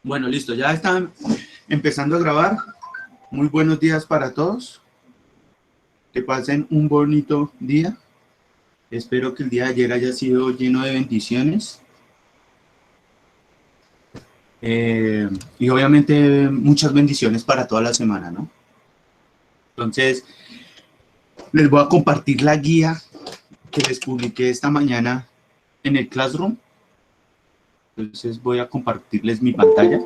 Bueno, listo, ya están empezando a grabar. Muy buenos días para todos. Que pasen un bonito día. Espero que el día de ayer haya sido lleno de bendiciones. Y obviamente muchas bendiciones para toda la semana, ¿no? Entonces, les voy a compartir la guía que les publiqué esta mañana en el Classroom. Entonces voy a compartirles mi pantalla.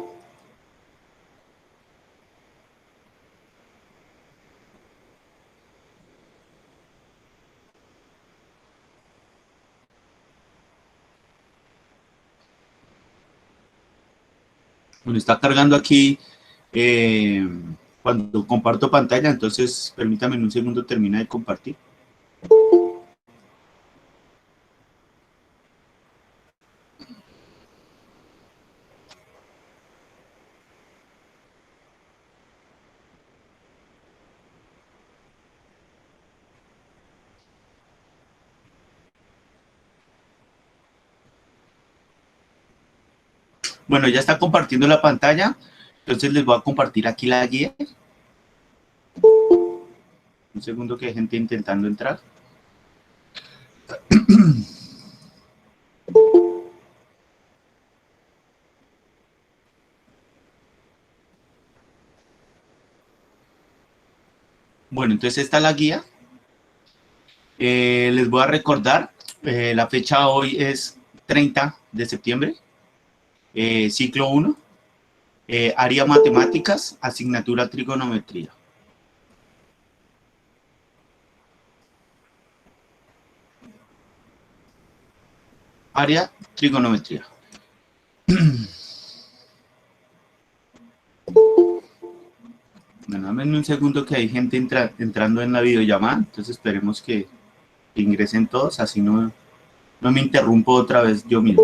Bueno, está cargando aquí cuando comparto pantalla, entonces permítame en un segundo termina de compartir. Bueno, ya está compartiendo la pantalla, entonces les voy a compartir aquí la guía. Un segundo que hay gente intentando entrar. Bueno, entonces esta es la guía. Les voy a recordar, la fecha hoy es 30 de septiembre, ciclo 1, área matemáticas, asignatura trigonometría. Área trigonometría. Bueno, dame un segundo que hay gente entrando en la videollamada, entonces esperemos que ingresen todos, así no me interrumpo otra vez yo mismo.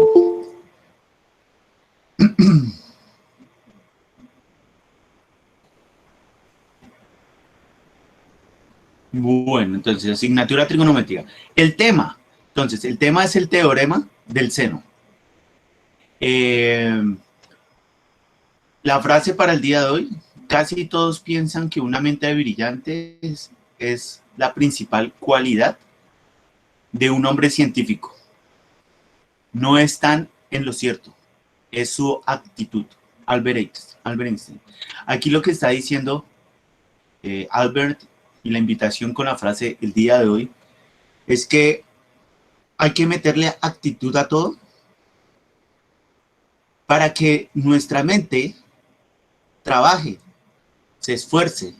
Bueno, entonces, asignatura trigonometría. El tema es el teorema del seno. La frase para el día de hoy, casi todos piensan que una mente brillante es la principal cualidad de un hombre científico. No están en lo cierto, es su actitud. Albert Einstein. Aquí lo que está diciendo Albert y la invitación con la frase el día de hoy es que hay que meterle actitud a todo para que nuestra mente trabaje, se esfuerce.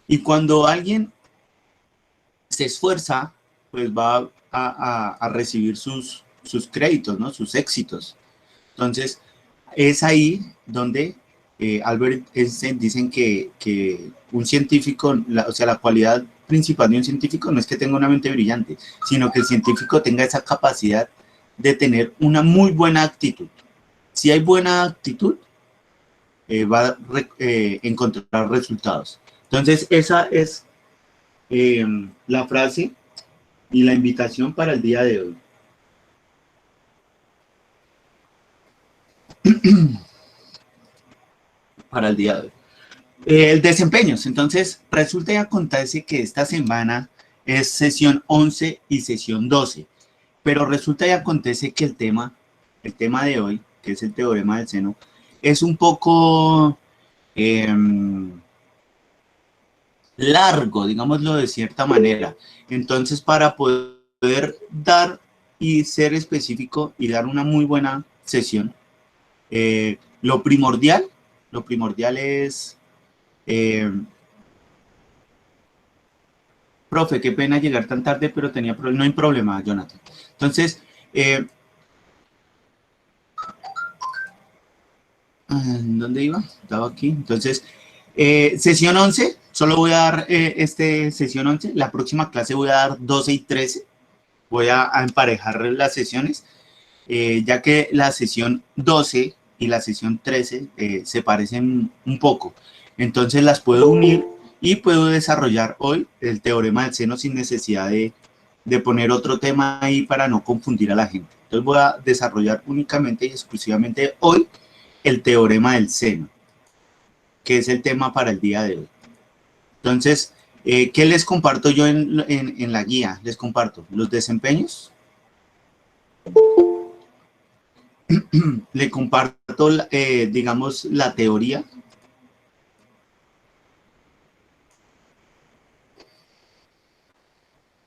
Y cuando alguien se esfuerza, pues va a recibir sus créditos, ¿no? Sus éxitos. Entonces, es ahí donde Albert Einstein dicen que un científico, o sea, la cualidad principal de un científico no es que tenga una mente brillante, sino que el científico tenga esa capacidad de tener una muy buena actitud. Si hay buena actitud, va a encontrar resultados. Entonces, esa es la frase y la invitación para el día de hoy. Para el día de hoy. El desempeño. Entonces, resulta y acontece que esta semana es sesión 11 y sesión 12. Pero resulta y acontece que el tema de hoy, que es el teorema del seno, es un poco largo, digámoslo de cierta manera. Entonces, para poder dar y ser específico y dar una muy buena sesión, lo primordial es, profe, qué pena llegar tan tarde, pero tenía problemas. No hay problema, Jonathan. Entonces, ¿dónde iba? Estaba aquí. Entonces, sesión 11, solo voy a dar sesión 11. La próxima clase voy a dar 12 y 13. Voy a emparejar las sesiones, ya que la sesión 12 y la sesión 13 se parecen un poco. Entonces las puedo unir y puedo desarrollar hoy el teorema del seno sin necesidad de poner otro tema ahí para no confundir a la gente. Entonces voy a desarrollar únicamente y exclusivamente hoy el teorema del seno, que es el tema para el día de hoy. Entonces, ¿qué les comparto yo en la guía? Les comparto los desempeños. Le comparto, digamos, la teoría.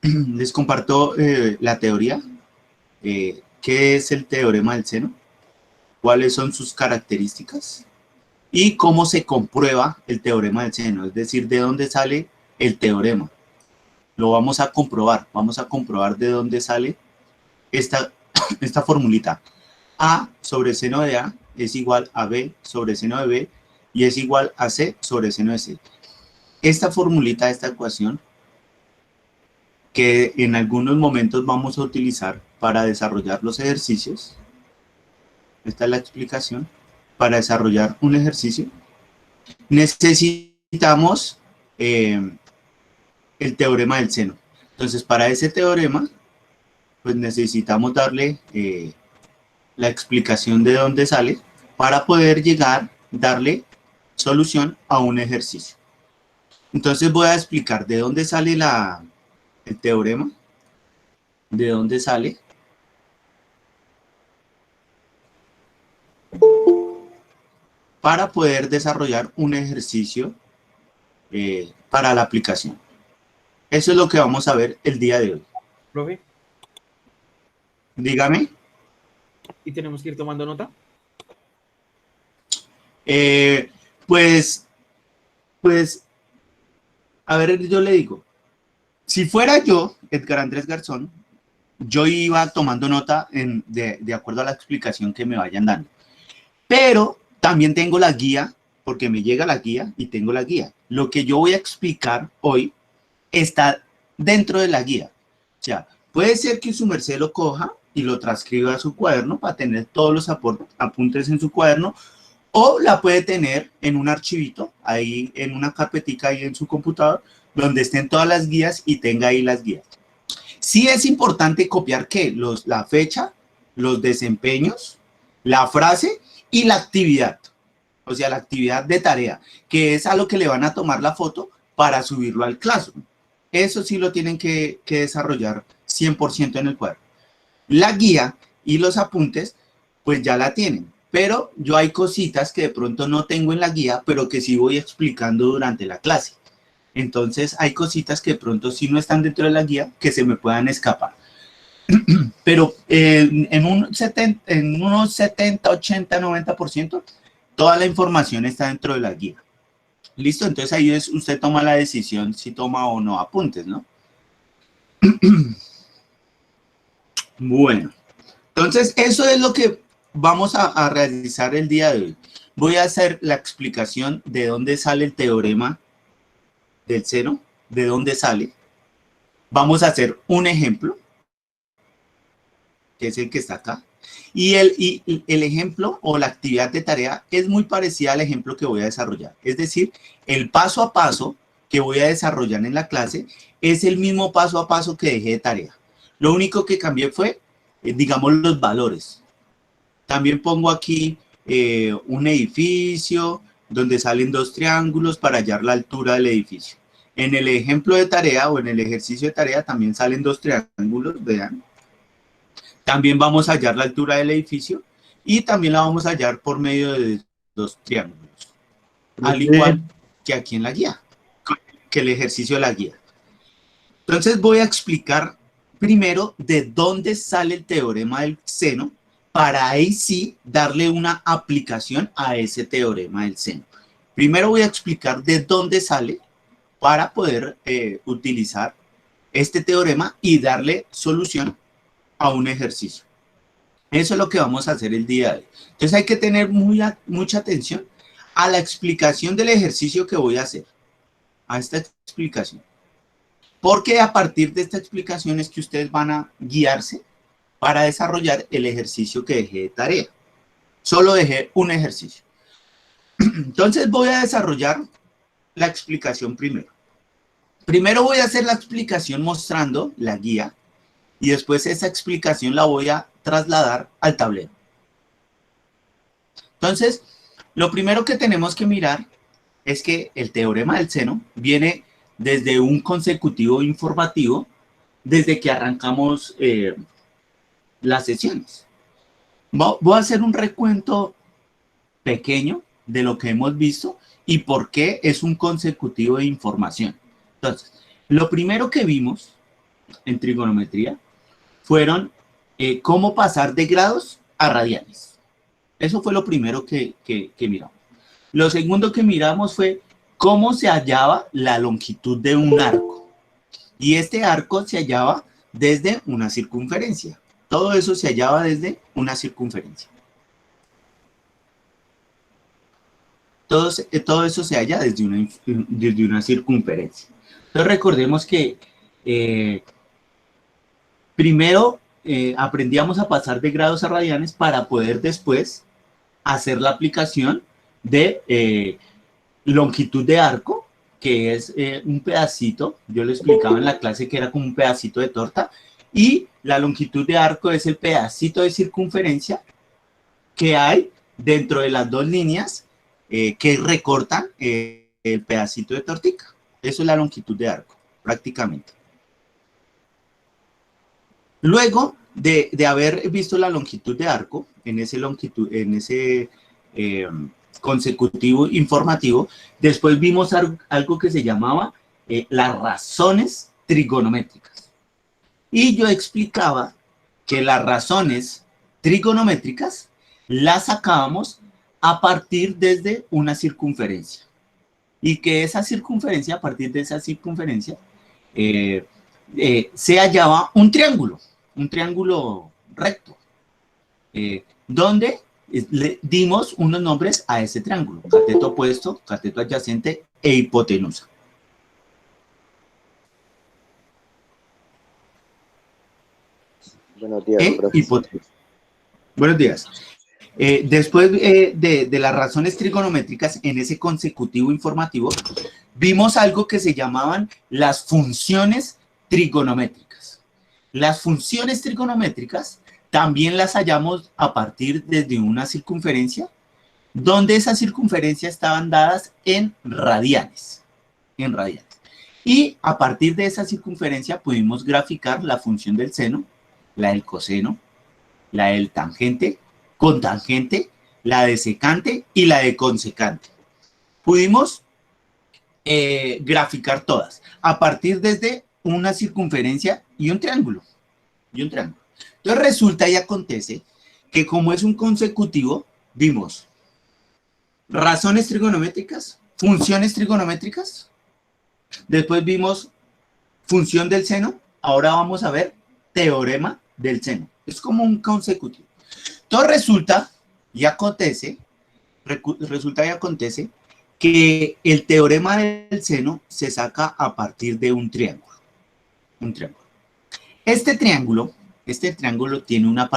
Les comparto la teoría. ¿Qué es el teorema del seno? ¿Cuáles son sus características? Y cómo se comprueba el teorema del seno, es decir, de dónde sale el teorema. Lo vamos a comprobar de dónde sale esta formulita. A sobre seno de A es igual a B sobre seno de B y es igual a C sobre seno de C. Esta formulita, esta ecuación, que en algunos momentos vamos a utilizar para desarrollar los ejercicios. Esta es la explicación. Para desarrollar un ejercicio, necesitamos el teorema del seno. Entonces, para ese teorema, pues necesitamos darle la explicación de dónde sale para poder darle solución a un ejercicio. Entonces voy a explicar de dónde sale el teorema, de dónde sale. Para poder desarrollar un ejercicio para la aplicación. Eso es lo que vamos a ver el día de hoy. Profe. Dígame. ¿Y tenemos que ir tomando nota? Pues, a ver, yo le digo, si fuera yo, Edgar Andrés Garzón, yo iba tomando nota de acuerdo a la explicación que me vayan dando. Pero también tengo la guía, porque me llega la guía y tengo la guía. Lo que yo voy a explicar hoy está dentro de la guía. O sea, puede ser que su merced lo coja y lo transcriba a su cuaderno para tener todos los apuntes en su cuaderno, o la puede tener en un archivito, ahí en una carpetica ahí en su computador, donde estén todas las guías y tenga ahí las guías. Sí es importante copiar ¿qué? La fecha, los desempeños, la frase y la actividad. O sea, la actividad de tarea, que es a lo que le van a tomar la foto para subirlo al Classroom. Eso sí lo tienen que desarrollar 100% en el cuaderno. La guía y los apuntes, pues ya la tienen. Pero yo hay cositas que de pronto no tengo en la guía, pero que sí voy explicando durante la clase. Entonces, hay cositas que de pronto sí no están dentro de la guía que se me puedan escapar. Pero en unos 70, 80, 90%, toda la información está dentro de la guía. ¿Listo? Entonces ahí usted toma la decisión si toma o no apuntes, ¿no? Bueno, entonces eso es lo que vamos a realizar el día de hoy. Voy a hacer la explicación de dónde sale el teorema del seno, de dónde sale. Vamos a hacer un ejemplo, que es el que está acá. Y el ejemplo o la actividad de tarea es muy parecida al ejemplo que voy a desarrollar. Es decir, el paso a paso que voy a desarrollar en la clase es el mismo paso a paso que dejé de tarea. Lo único que cambié fue, digamos, los valores. También pongo aquí un edificio donde salen dos triángulos para hallar la altura del edificio. En el ejemplo de tarea o en el ejercicio de tarea también salen dos triángulos, vean. También vamos a hallar la altura del edificio y también la vamos a hallar por medio de dos triángulos. Al igual que aquí en la guía, que el ejercicio de la guía. Entonces voy a explicar primero de dónde sale el teorema del seno para ahí sí darle una aplicación a ese teorema del seno. Primero voy a explicar de dónde sale para poder utilizar este teorema y darle solución a un ejercicio. Eso es lo que vamos a hacer el día de hoy. Entonces hay que tener mucha atención a la explicación del ejercicio que voy a hacer, a esta explicación. Porque a partir de esta explicación es que ustedes van a guiarse para desarrollar el ejercicio que dejé de tarea. Solo dejé un ejercicio. Entonces voy a desarrollar la explicación primero. Primero voy a hacer la explicación mostrando la guía y después esa explicación la voy a trasladar al tablero. Entonces, Lo primero que tenemos que mirar es que el teorema del seno viene desde un consecutivo informativo, desde que arrancamos las sesiones. Voy a hacer un recuento pequeño de lo que hemos visto y por qué es un consecutivo de información. Entonces, lo primero que vimos en trigonometría fueron cómo pasar de grados a radianes. Eso fue lo primero que miramos. Lo segundo que miramos fue cómo se hallaba la longitud de un arco. Y este arco se hallaba desde una circunferencia. Todo eso se hallaba desde una circunferencia. Todo eso se halla desde una circunferencia. Entonces recordemos que primero aprendíamos a pasar de grados a radianes para poder después hacer la aplicación de longitud de arco, que es un pedacito, yo le explicaba en la clase que era como un pedacito de torta, y la longitud de arco es el pedacito de circunferencia que hay dentro de las dos líneas que recortan el pedacito de tortica. Eso es la longitud de arco, prácticamente. Luego de haber visto la longitud de arco, en ese consecutivo informativo, después vimos algo que se llamaba las razones trigonométricas. Y yo explicaba que las razones trigonométricas las sacábamos a partir desde una circunferencia. Y que esa circunferencia, a partir de esa circunferencia, se hallaba un triángulo recto, donde le dimos unos nombres a ese triángulo: cateto opuesto, cateto adyacente e hipotenusa. Buenos días, profesor. Buenos días. Después de las razones trigonométricas, en ese consecutivo informativo, vimos algo que se llamaban las funciones trigonométricas. Las funciones trigonométricas también las hallamos a partir desde una circunferencia, donde esas circunferencias estaban dadas en radianes. Y a partir de esa circunferencia pudimos graficar la función del seno, la del coseno, la del tangente, cotangente, la de secante y la de consecante. Pudimos graficar todas a partir desde una circunferencia y un triángulo. Entonces resulta y acontece que, como es un consecutivo, vimos razones trigonométricas, funciones trigonométricas, después vimos función del seno, ahora vamos a ver teorema del seno. Es como un consecutivo. Todo resulta y acontece que el teorema del seno se saca a partir de un triángulo. Este triángulo tiene una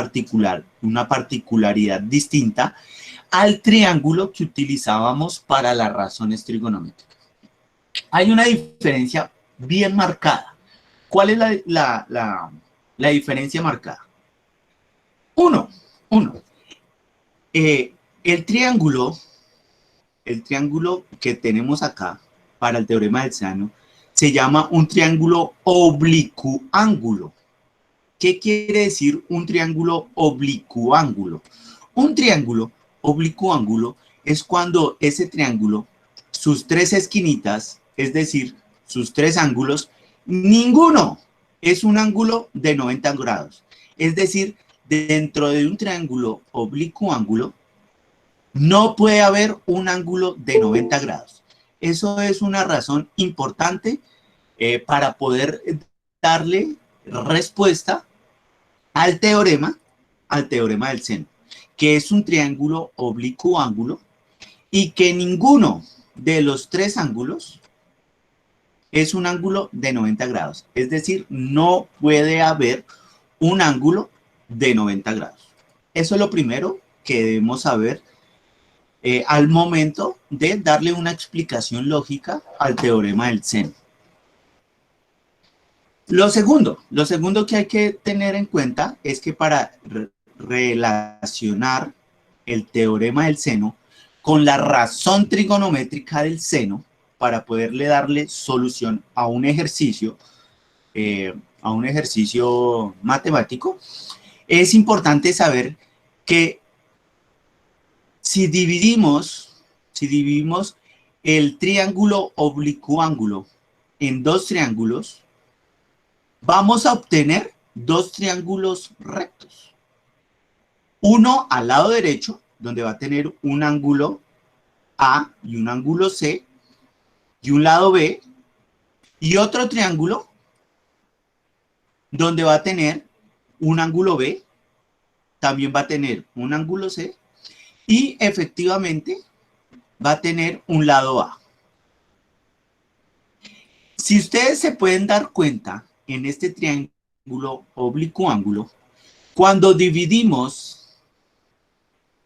particularidad distinta al triángulo que utilizábamos para las razones trigonométricas. Hay una diferencia bien marcada. ¿Cuál es la diferencia marcada? Uno, el triángulo que tenemos acá para el teorema del seno se llama un triángulo oblicuángulo. ¿Qué quiere decir un triángulo oblicuángulo? Un triángulo oblicuángulo es cuando ese triángulo, sus tres esquinitas, es decir, sus tres ángulos, ninguno es un ángulo de 90 grados. Es decir, dentro de un triángulo oblicuángulo no puede haber un ángulo de 90 grados. Eso es una razón importante para poder darle respuesta al teorema del seno, que es un triángulo oblicuángulo y que ninguno de los tres ángulos es un ángulo de 90 grados. Es decir, no puede haber un ángulo de 90 grados. Eso es lo primero que debemos saber al momento de darle una explicación lógica al teorema del seno. Lo segundo que hay que tener en cuenta es que para relacionar el teorema del seno con la razón trigonométrica del seno para poderle darle solución a un ejercicio matemático, es importante saber que si dividimos el triángulo oblicuo-ángulo en dos triángulos, vamos a obtener dos triángulos rectos. Uno al lado derecho, donde va a tener un ángulo A y un ángulo C, y un lado B, y otro triángulo donde va a tener un ángulo B, también va a tener un ángulo C, y efectivamente va a tener un lado A. Si ustedes se pueden dar cuenta, en este triángulo oblicuo-ángulo, cuando dividimos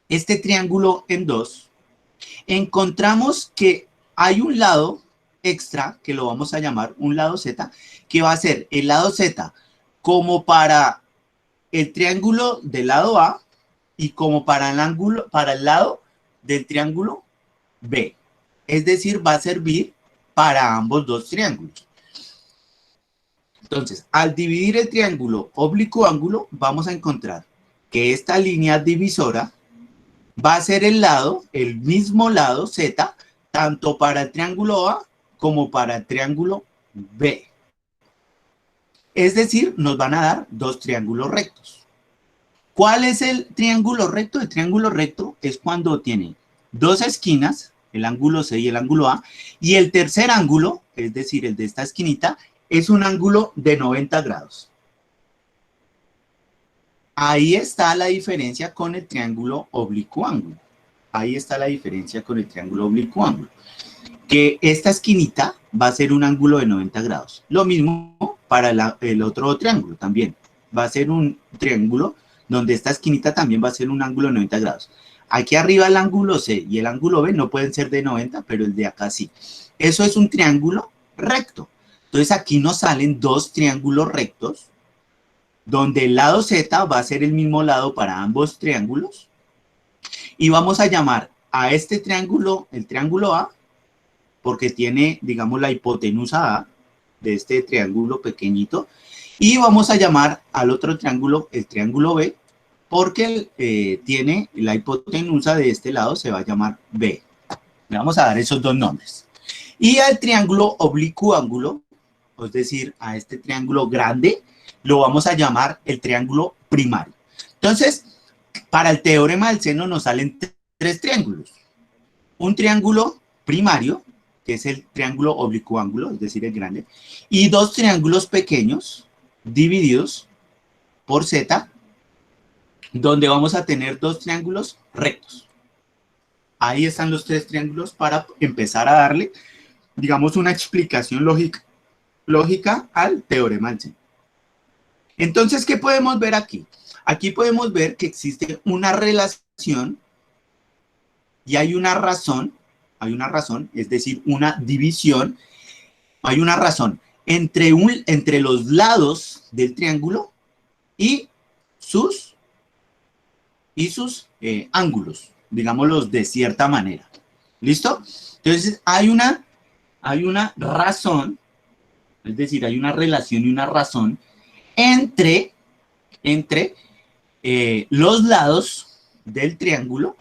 este triángulo en dos, encontramos que hay un lado extra, que lo vamos a llamar un lado Z, que va a ser el lado Z como para el triángulo del lado A y como para el lado del triángulo B. Es decir, va a servir para ambos dos triángulos. Entonces, al dividir el triángulo oblicuo-ángulo, vamos a encontrar que esta línea divisora va a ser el mismo lado Z, tanto para el triángulo A como para el triángulo B. Es decir, nos van a dar dos triángulos rectos. ¿Cuál es el triángulo recto? El triángulo recto es cuando tiene dos esquinas, el ángulo C y el ángulo A, y el tercer ángulo, es decir, el de esta esquinita, es un ángulo de 90 grados. Ahí está la diferencia con el triángulo oblicuo-ángulo. Ahí está la diferencia con el triángulo oblicuo-ángulo. Que esta esquinita va a ser un ángulo de 90 grados. Lo mismo para el otro triángulo también. Va a ser un triángulo donde esta esquinita también va a ser un ángulo de 90 grados. Aquí arriba el ángulo C y el ángulo B no pueden ser de 90, pero el de acá sí. Eso es un triángulo recto. Entonces aquí nos salen dos triángulos rectos, donde el lado Z va a ser el mismo lado para ambos triángulos. Y vamos a llamar a este triángulo el triángulo A, porque tiene, digamos, la hipotenusa A de este triángulo pequeñito. Y vamos a llamar al otro triángulo el triángulo B, porque tiene la hipotenusa de este lado, se va a llamar B. Le vamos a dar esos dos nombres. Y al triángulo oblicuo-ángulo, es decir, a este triángulo grande, lo vamos a llamar el triángulo primario. Entonces, para el teorema del seno nos salen tres triángulos. Un triángulo primario, que es el triángulo oblicuo-ángulo, es decir, el grande, y dos triángulos pequeños divididos por Z, donde vamos a tener dos triángulos rectos. Ahí están los tres triángulos para empezar a darle, digamos, una explicación lógica al teorema del seno. Entonces, ¿qué podemos ver aquí? Aquí podemos ver que existe una relación y hay una razón, es decir, una división, hay una razón entre los lados del triángulo y sus ángulos, digámoslos de cierta manera. ¿Listo? Entonces, hay una razón, es decir, hay una relación y una razón entre los lados del triángulo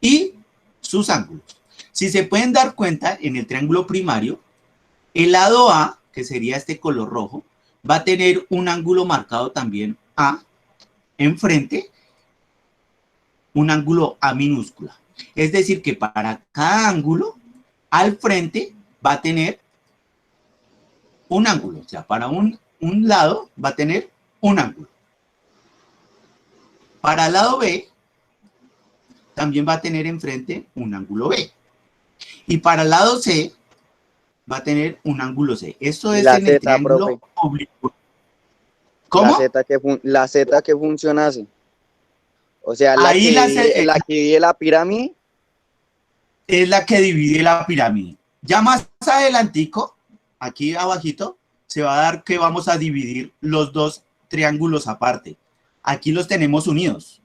y sus ángulos. Si se pueden dar cuenta, en el triángulo primario, el lado A, que sería este color rojo, va a tener un ángulo marcado también A enfrente, un ángulo A minúscula. Es decir, que para cada ángulo, al frente va a tener un ángulo. O sea, para un lado va a tener un ángulo. Para el lado B, también va a tener enfrente un ángulo B. Y para el lado C, va a tener un ángulo C. Esto es en el triángulo oblicuo. ¿Cómo? La Z que funciona así. O sea, la que divide la pirámide. Es la que divide la pirámide. Ya más adelantico, aquí abajito, se va a dar que vamos a dividir los dos triángulos aparte. Aquí los tenemos unidos.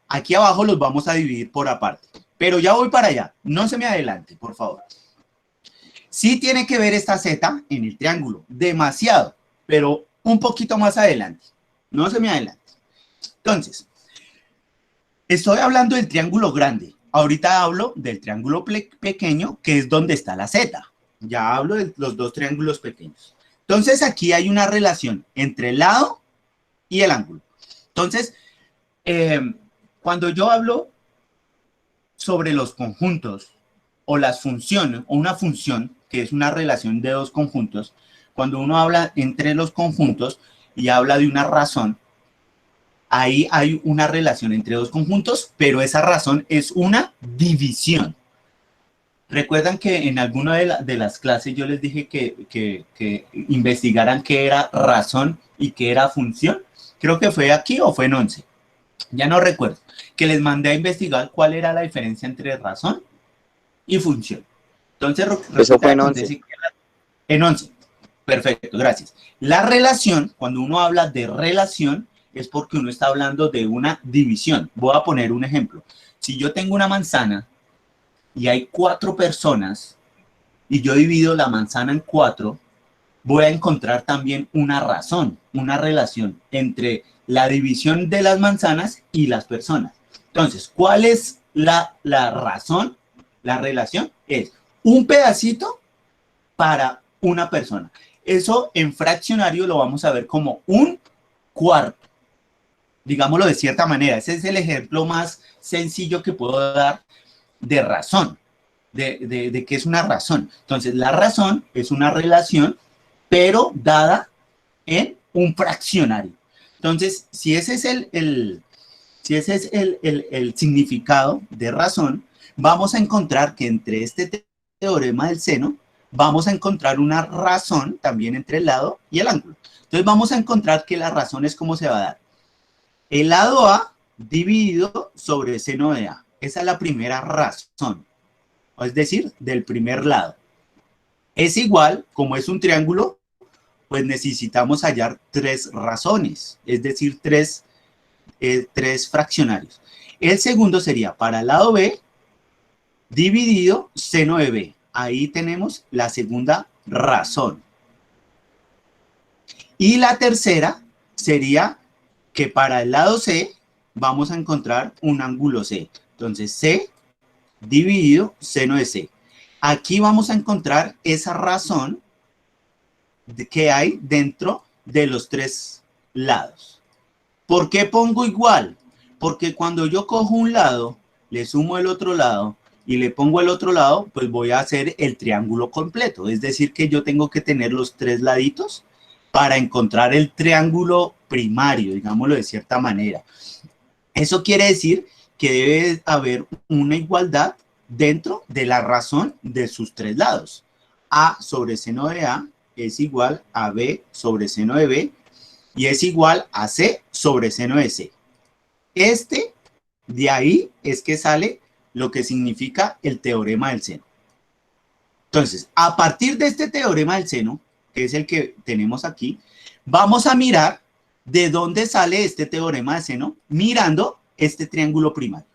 Aquí abajo los vamos a dividir por aparte. Pero ya voy para allá. No se me adelante, por favor. Sí tiene que ver esta Z en el triángulo. Demasiado, pero un poquito más adelante. No se me adelante. Entonces, estoy hablando del triángulo grande. Ahorita hablo del triángulo pequeño, que es donde está la Z. Ya hablo de los dos triángulos pequeños. Entonces, aquí hay una relación entre el lado y el ángulo. Entonces, cuando yo hablo sobre los conjuntos o las funciones, o una función, que es una relación de dos conjuntos, cuando uno habla entre los conjuntos y habla de una razón, ahí hay una relación entre dos conjuntos, pero esa razón es una división. Recuerdan que en alguna de las clases yo les dije que investigaran qué era razón y qué era función. Creo que fue aquí o fue en 11. Ya no recuerdo. Que les mandé a investigar cuál era la diferencia entre razón y función. Entonces, eso fue en 11. En 11. Perfecto, gracias. La relación, cuando uno habla de relación, es porque uno está hablando de una división. Voy a poner un ejemplo. Si yo tengo una manzana y hay 4 personas y yo divido la manzana en 4, voy a encontrar también una razón, una relación entre la división de las manzanas y las personas. Entonces, ¿cuál es la razón? La relación es un pedacito para una persona. Eso en fraccionario lo vamos a ver como un cuarto. Digámoslo de cierta manera. Ese es el ejemplo más sencillo que puedo dar de razón, de qué es una razón. Entonces, la razón es una relación, pero dada en un fraccionario. Entonces, si ese es el significado de razón, vamos a encontrar que entre este teorema del seno, vamos a encontrar una razón también entre el lado y el ángulo. Entonces, vamos a encontrar que la razón es cómo se va a dar. El lado A dividido sobre el seno de A. Esa es la primera razón, es decir, del primer lado. Es igual, como es un triángulo, pues necesitamos hallar 3 razones, es decir, 3 fraccionarios. El segundo sería para el lado B, dividido seno de B. Ahí tenemos la segunda razón. Y la tercera sería que para el lado C vamos a encontrar un ángulo C. Entonces, C dividido seno de C. Aquí vamos a encontrar esa razón que hay dentro de los 3 lados. ¿Por qué pongo igual? Porque cuando yo cojo un lado, le sumo el otro lado y le pongo el otro lado, pues voy a hacer el triángulo completo. Es decir, que yo tengo que tener los 3 laditos para encontrar el triángulo primario, digámoslo de cierta manera. Eso quiere decir que debe haber una igualdad dentro de la razón de sus 3 lados. A sobre seno de A es igual a B sobre seno de B y es igual a C sobre seno de C. De ahí es que sale lo que significa el teorema del seno. Entonces, a partir de este teorema del seno, que es el que tenemos aquí, vamos a mirar de dónde sale este teorema del seno mirando este triángulo primario.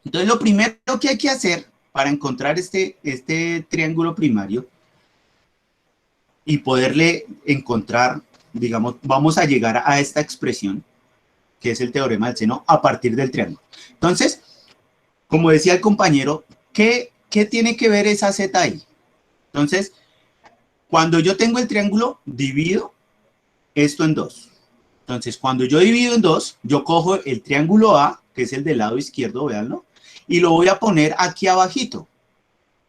Entonces, lo primero que hay que hacer para encontrar este triángulo primario y poderle encontrar, digamos, vamos a llegar a esta expresión, que es el teorema del seno, a partir del triángulo. Entonces, como decía el compañero, ¿qué tiene que ver esa Z ahí? Entonces, cuando yo tengo el triángulo, divido esto en 2. Entonces, cuando yo divido en 2, yo cojo el triángulo A, que es el del lado izquierdo, véanlo, y lo voy a poner aquí abajito,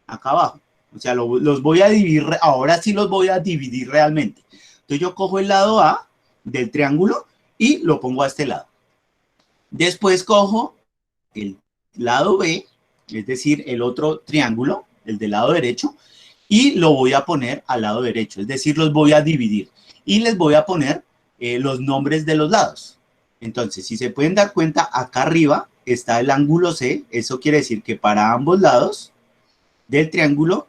acá abajo. O sea, los voy a dividir, ahora sí los voy a dividir realmente. Entonces, yo cojo el lado A del triángulo y lo pongo a este lado. Después cojo el lado B, es decir, el otro triángulo, el del lado derecho, y lo voy a poner al lado derecho, es decir, los voy a dividir. Y les voy a poner los nombres de los lados. Entonces, si se pueden dar cuenta, acá arriba está el ángulo C. Eso quiere decir que para ambos lados del triángulo,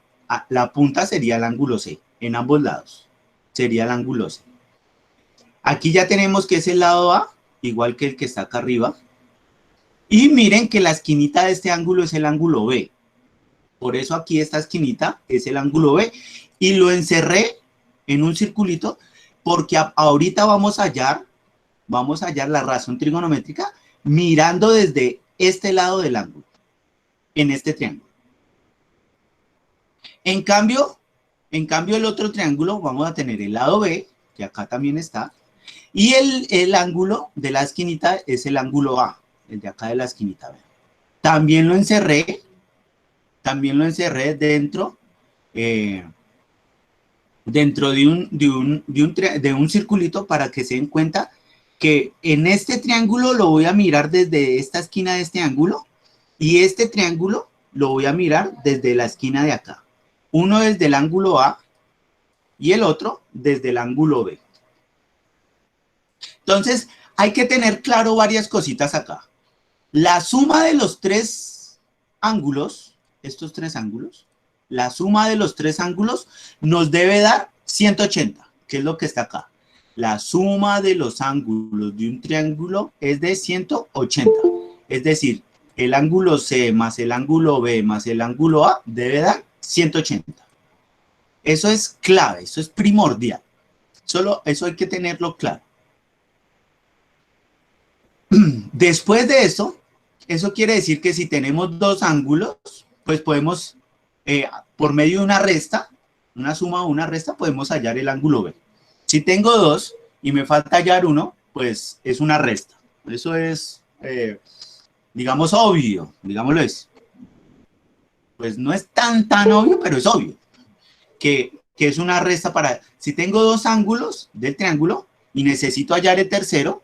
la punta sería el ángulo C. En ambos lados sería el ángulo C. Aquí ya tenemos que es el lado A, igual que el que está acá arriba. Y miren que la esquinita de este ángulo es el ángulo B. Por eso aquí esta esquinita es el ángulo B. Y lo encerré en un circulito porque ahorita vamos a hallar la razón trigonométrica mirando desde este lado del ángulo, en este triángulo. En cambio, el otro triángulo vamos a tener el lado B, que acá también está, y el ángulo de la esquinita es el ángulo A, el de acá de la esquinita B. También lo encerré dentro, dentro de un circulito para que se den cuenta que en este triángulo lo voy a mirar desde esta esquina de este ángulo y este triángulo lo voy a mirar desde la esquina de acá. Uno desde el ángulo A y el otro desde el ángulo B. Entonces, hay que tener claro varias cositas acá. La suma de los tres ángulos, estos tres ángulos, la suma de los tres ángulos nos debe dar 180, que es lo que está acá. La suma de los ángulos de un triángulo es de 180. Es decir, el ángulo C más el ángulo B más el ángulo A debe dar 180. Eso es clave, eso es primordial. Solo eso hay que tenerlo claro. Después de eso quiere decir que si tenemos dos ángulos, pues podemos, por medio de una resta, una suma o una resta, podemos hallar el ángulo B. Si tengo dos y me falta hallar uno, pues es una resta. Eso es, digamos, obvio, digámoslo es. Pues no es tan obvio, pero es obvio. Que es una resta para, si tengo dos ángulos del triángulo y necesito hallar el tercero,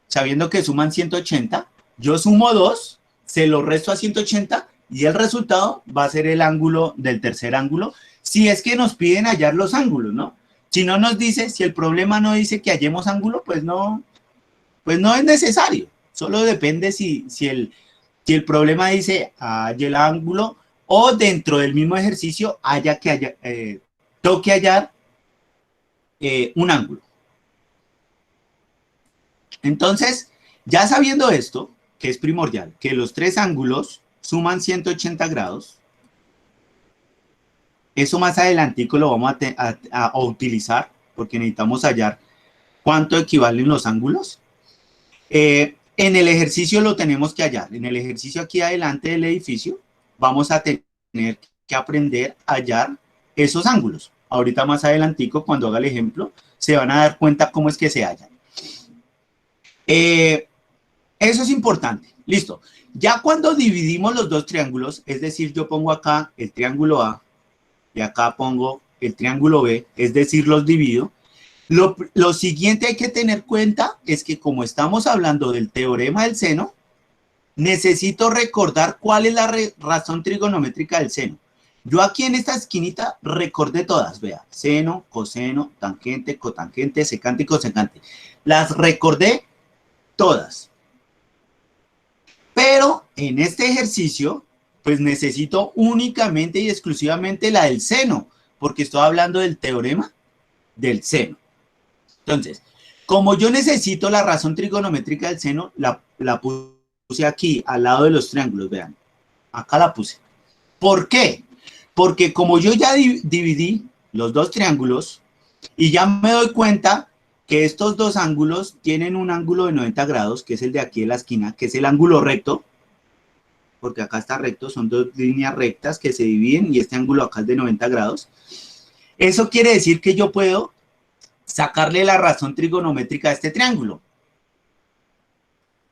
sabiendo que suman 180, yo sumo 2, se lo resto a 180 y el resultado va a ser el ángulo del tercer ángulo, si es que nos piden hallar los ángulos, ¿no? Si no nos dice, si el problema no dice que hallemos ángulo, pues no es necesario. Solo depende si el problema dice halle el ángulo o dentro del mismo ejercicio toque hallar un ángulo. Entonces, ya sabiendo esto, que es primordial, que los tres ángulos suman 180 grados, eso más adelantico lo vamos a utilizar, porque necesitamos hallar cuánto equivalen los ángulos. En el ejercicio lo tenemos que hallar. En el ejercicio aquí adelante del edificio, vamos a tener que aprender a hallar esos ángulos. Ahorita más adelantico, cuando haga el ejemplo, se van a dar cuenta cómo es que se hallan. Eso es importante. Listo. Ya cuando dividimos los dos triángulos, es decir, yo pongo acá el triángulo A y acá pongo el triángulo B, es decir, los divido. Lo siguiente hay que tener cuenta es que como estamos hablando del teorema del seno, necesito recordar cuál es la razón trigonométrica del seno. Yo aquí en esta esquinita recordé todas, vea, seno, coseno, tangente, cotangente, secante y cosecante. Las recordé todas. Pero en este ejercicio, pues necesito únicamente y exclusivamente la del seno, porque estoy hablando del teorema del seno. Entonces, como yo necesito la razón trigonométrica del seno, la puse aquí, al lado de los triángulos, vean. Acá la puse. ¿Por qué? Porque como yo ya dividí los dos triángulos y ya me doy cuenta que estos dos ángulos tienen un ángulo de 90 grados, que es el de aquí de la esquina, que es el ángulo recto, porque acá está recto, son dos líneas rectas que se dividen y este ángulo acá es de 90 grados. Eso quiere decir que yo puedo sacarle la razón trigonométrica a este triángulo.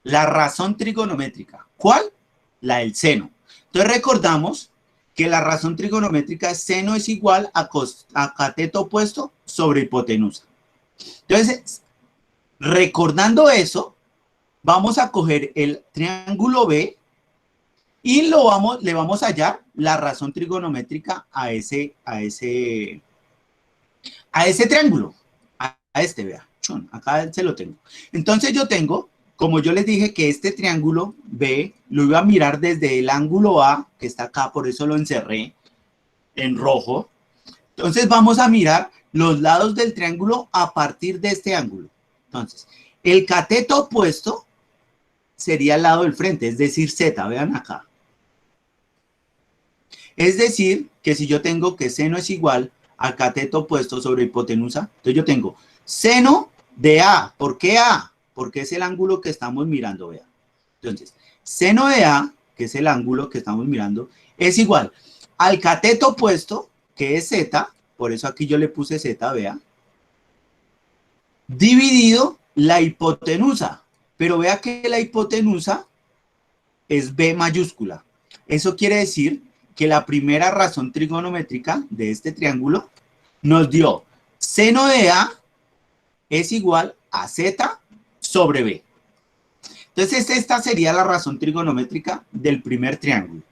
La razón trigonométrica. ¿Cuál? La del seno. Entonces recordamos que la razón trigonométrica de seno es igual a cateto opuesto sobre hipotenusa. Entonces, recordando eso, vamos a coger el triángulo B y le vamos a hallar la razón trigonométrica a ese triángulo. A este, vea, acá se lo tengo. Entonces yo tengo, como yo les dije que este triángulo B lo iba a mirar desde el ángulo A, que está acá, por eso lo encerré en rojo. Entonces vamos a mirar los lados del triángulo a partir de este ángulo. Entonces, el cateto opuesto sería el lado del frente, es decir, Z, vean acá. Es decir, que si yo tengo que seno es igual al cateto opuesto sobre hipotenusa, entonces yo tengo seno de A. ¿Por qué A? Porque es el ángulo que estamos mirando, vean. Entonces, seno de A, que es el ángulo que estamos mirando, es igual al cateto opuesto, que es Z, por eso aquí yo le puse Z, vea, dividido la hipotenusa. Pero vea que la hipotenusa es B mayúscula. Eso quiere decir que la primera razón trigonométrica de este triángulo nos dio seno de A es igual a Z sobre B. Entonces, esta sería la razón trigonométrica del primer triángulo.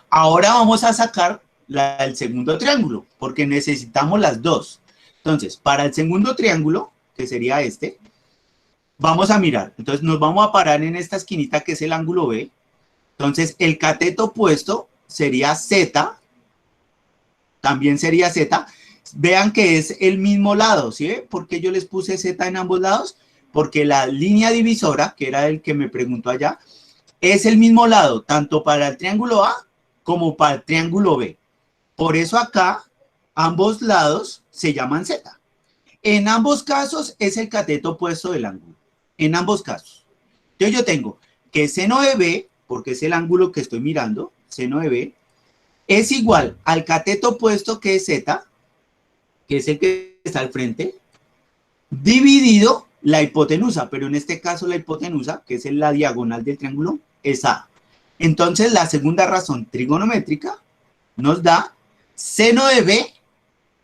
Ahora vamos a sacar la del segundo triángulo, porque necesitamos las dos. Entonces, para el segundo triángulo, que sería este, vamos a mirar. Entonces, nos vamos a parar en esta esquinita que es el ángulo B. Entonces, el cateto opuesto sería Z, también sería Z. Vean que es el mismo lado, ¿sí? ¿Por qué yo les puse Z en ambos lados? Porque la línea divisora, que era el que me preguntó allá, es el mismo lado, tanto para el triángulo A como para el triángulo B. Por eso acá, ambos lados se llaman Z. En ambos casos es el cateto opuesto del ángulo. En ambos casos. Entonces yo tengo que seno de B, porque es el ángulo que estoy mirando, seno de B, es igual al cateto opuesto que es Z, que es el que está al frente, dividido la hipotenusa, pero en este caso la hipotenusa, que es la diagonal del triángulo, es A. Entonces la segunda razón trigonométrica nos da seno de B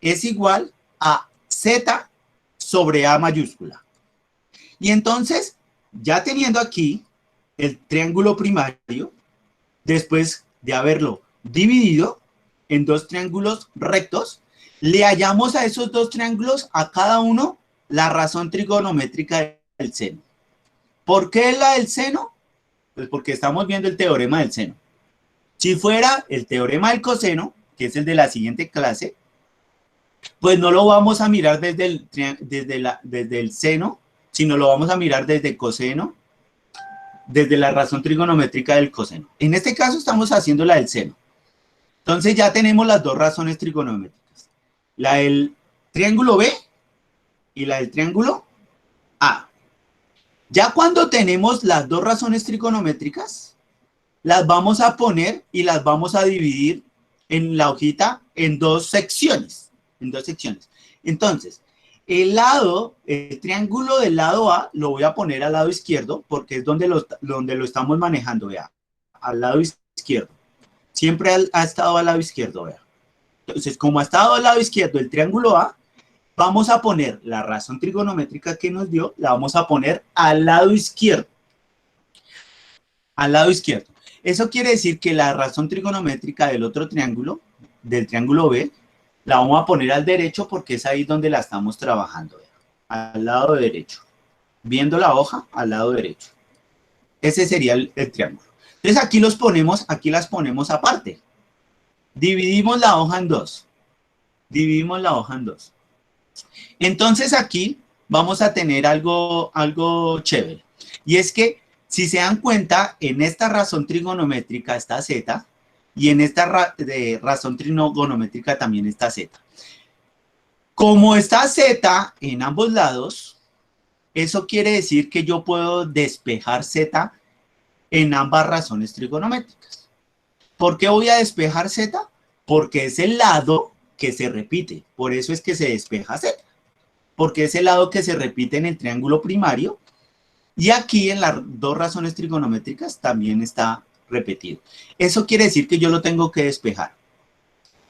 es igual a Z sobre A mayúscula. Y entonces, ya teniendo aquí el triángulo primario, después de haberlo dividido en dos triángulos rectos, le hallamos a esos dos triángulos, a cada uno, la razón trigonométrica del seno. ¿Por qué es la del seno? Pues porque estamos viendo el teorema del seno. Si fuera el teorema del coseno, que es el de la siguiente clase, pues no lo vamos a mirar desde el seno, sino lo vamos a mirar desde el coseno, desde la razón trigonométrica del coseno. En este caso estamos haciendo la del seno. Entonces ya tenemos las dos razones trigonométricas. La del triángulo B y la del triángulo A. Ya cuando tenemos las dos razones trigonométricas, las vamos a poner y las vamos a dividir en la hojita en dos secciones. Entonces, el triángulo del lado A lo voy a poner al lado izquierdo porque es donde lo estamos manejando, vea, al lado izquierdo. Siempre ha estado al lado izquierdo, vea. Entonces, como ha estado al lado izquierdo el triángulo A, vamos a poner la razón trigonométrica que nos dio, la vamos a poner al lado izquierdo. Al lado izquierdo. Eso quiere decir que la razón trigonométrica del otro triángulo, del triángulo B, la vamos a poner al derecho porque es ahí donde la estamos trabajando, vea, al lado derecho. Viendo la hoja, al lado derecho. Ese sería el triángulo. Entonces aquí las ponemos aparte. Dividimos la hoja en dos. Entonces aquí vamos a tener algo chévere. Y es que, si se dan cuenta, en esta razón trigonométrica está Z y en esta razón trigonométrica también está Z. Como está Z en ambos lados, eso quiere decir que yo puedo despejar Z en ambas razones trigonométricas. ¿Por qué voy a despejar Z? Porque es el lado que se repite. Por eso es que se despeja Z. Porque es el lado que se repite en el triángulo primario. Y aquí en las dos razones trigonométricas también está repetido. Eso quiere decir que yo lo tengo que despejar.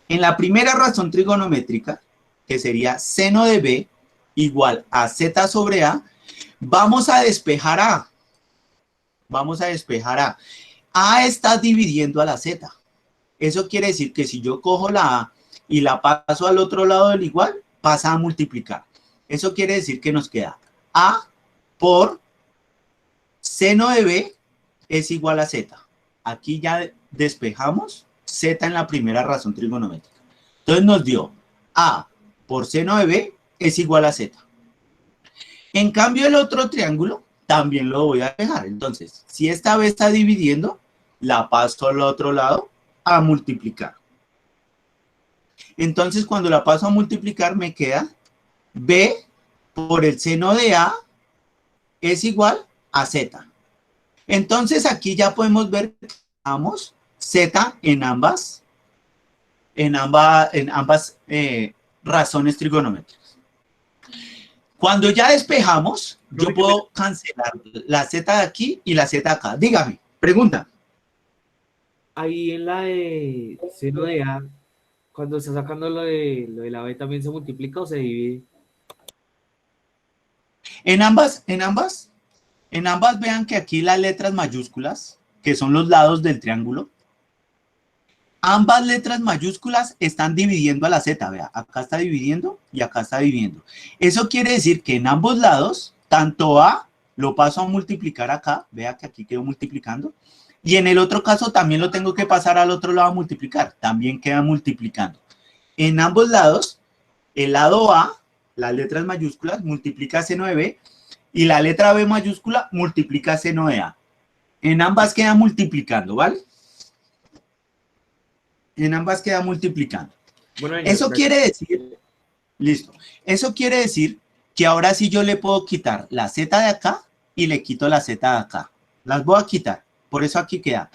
En la primera razón trigonométrica, que sería seno de B igual a Z sobre A, vamos a despejar A. A está dividiendo a la Z. Eso quiere decir que si yo cojo la A y la paso al otro lado del igual, pasa a multiplicar. Eso quiere decir que nos queda A por seno de B es igual a Z. Aquí ya despejamos Z en la primera razón trigonométrica. Entonces nos dio A por seno de B es igual a Z. En cambio, el otro triángulo también lo voy a despejar. Entonces, si esta B está dividiendo, la paso al otro lado a multiplicar. Entonces, cuando la paso a multiplicar, me queda B por el seno de A es igual a Z. Entonces, aquí ya podemos ver que tenemos Z en ambas razones trigonométricas. Cuando ya despejamos, yo puedo cancelar la Z de aquí y la Z de acá. Dígame, pregunta. Ahí en la de seno de A, cuando está sacando lo de la B, ¿también se multiplica o se divide? En ambas vean que aquí las letras mayúsculas, que son los lados del triángulo, ambas letras mayúsculas están dividiendo a la Z, vea, acá está dividiendo y acá está dividiendo. Eso quiere decir que en ambos lados, tanto A lo paso a multiplicar acá, vea que aquí quedó multiplicando, y en el otro caso también lo tengo que pasar al otro lado a multiplicar, también queda multiplicando. En ambos lados, el lado A, las letras mayúsculas, multiplica seno de B, y la letra B mayúscula multiplica seno de A. En ambas queda multiplicando, ¿vale? En ambas queda multiplicando. Bueno, eso quiere decir, listo, eso quiere decir que ahora sí yo le puedo quitar la Z de acá y le quito la Z de acá. Las voy a quitar, por eso aquí queda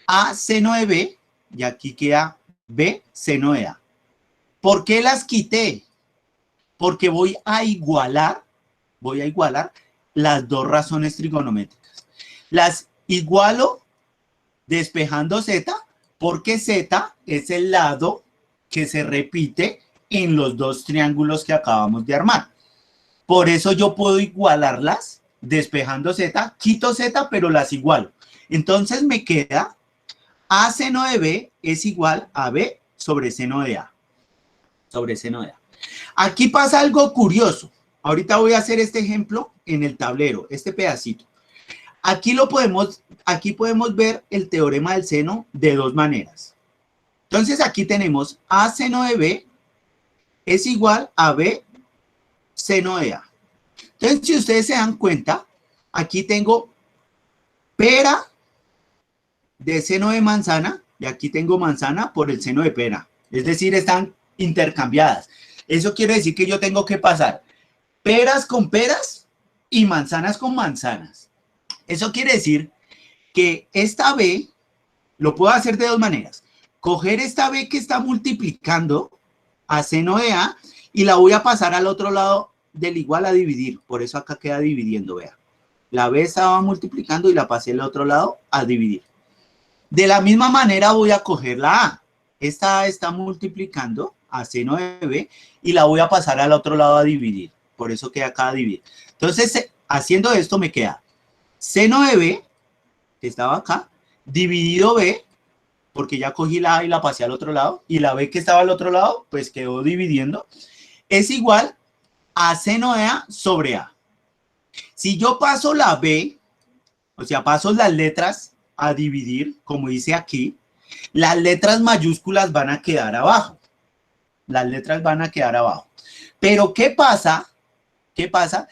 A seno de B y aquí queda B seno de A. ¿Por qué las quité? Porque voy a igualar las dos razones trigonométricas. Las igualo despejando Z, porque Z es el lado que se repite en los dos triángulos que acabamos de armar. Por eso yo puedo igualarlas despejando Z, quito Z, pero las igualo. Entonces me queda A seno de B es igual a B sobre seno de A. Sobre seno de A. Aquí pasa algo curioso. Ahorita voy a hacer este ejemplo en el tablero, este pedacito. Aquí podemos ver el teorema del seno de dos maneras. Entonces aquí tenemos A seno de B es igual a B seno de A. Entonces, si ustedes se dan cuenta, aquí tengo pera de seno de manzana y aquí tengo manzana por el seno de pera. Es decir, están intercambiadas. Eso quiere decir que yo tengo que pasar peras con peras y manzanas con manzanas. Eso quiere decir que esta B lo puedo hacer de dos maneras. Coger esta B que está multiplicando a seno de A y la voy a pasar al otro lado del igual a dividir. Por eso acá queda dividiendo, vea. La B estaba multiplicando y la pasé al otro lado a dividir. De la misma manera voy a coger la A. Esta A está multiplicando a seno de B y la voy a pasar al otro lado a dividir. Por eso queda acá a dividir. Entonces, haciendo esto me queda seno de B, que estaba acá, dividido B, porque ya cogí la A y la pasé al otro lado, y la B que estaba al otro lado, pues quedó dividiendo, es igual a seno de A sobre A. Si yo paso la B, o sea, paso las letras a dividir, como dice aquí, las letras mayúsculas van a quedar abajo. Las letras van a quedar abajo. Pero, ¿qué pasa? ¿Qué pasa?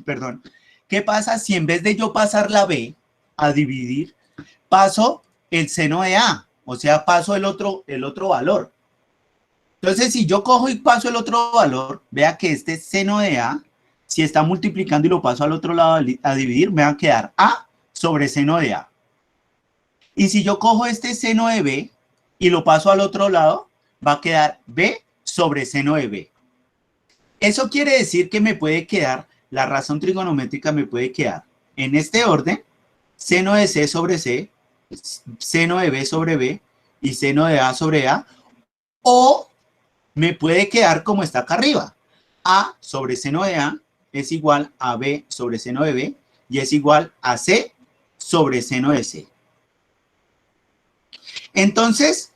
Perdón. ¿Qué pasa si en vez de yo pasar la B a dividir, paso el seno de A? O sea, paso el otro valor. Entonces, si yo cojo y paso el otro valor, vea que este seno de A, si está multiplicando y lo paso al otro lado a dividir, me va a quedar A sobre seno de A. Y si yo cojo este seno de B y lo paso al otro lado, va a quedar B sobre seno de B. Eso quiere decir que me puede quedar, la razón trigonométrica me puede quedar en este orden, seno de C sobre C, seno de B sobre B y seno de A sobre A, o me puede quedar como está acá arriba. A sobre seno de A es igual a B sobre seno de B y es igual a C sobre seno de C. Entonces,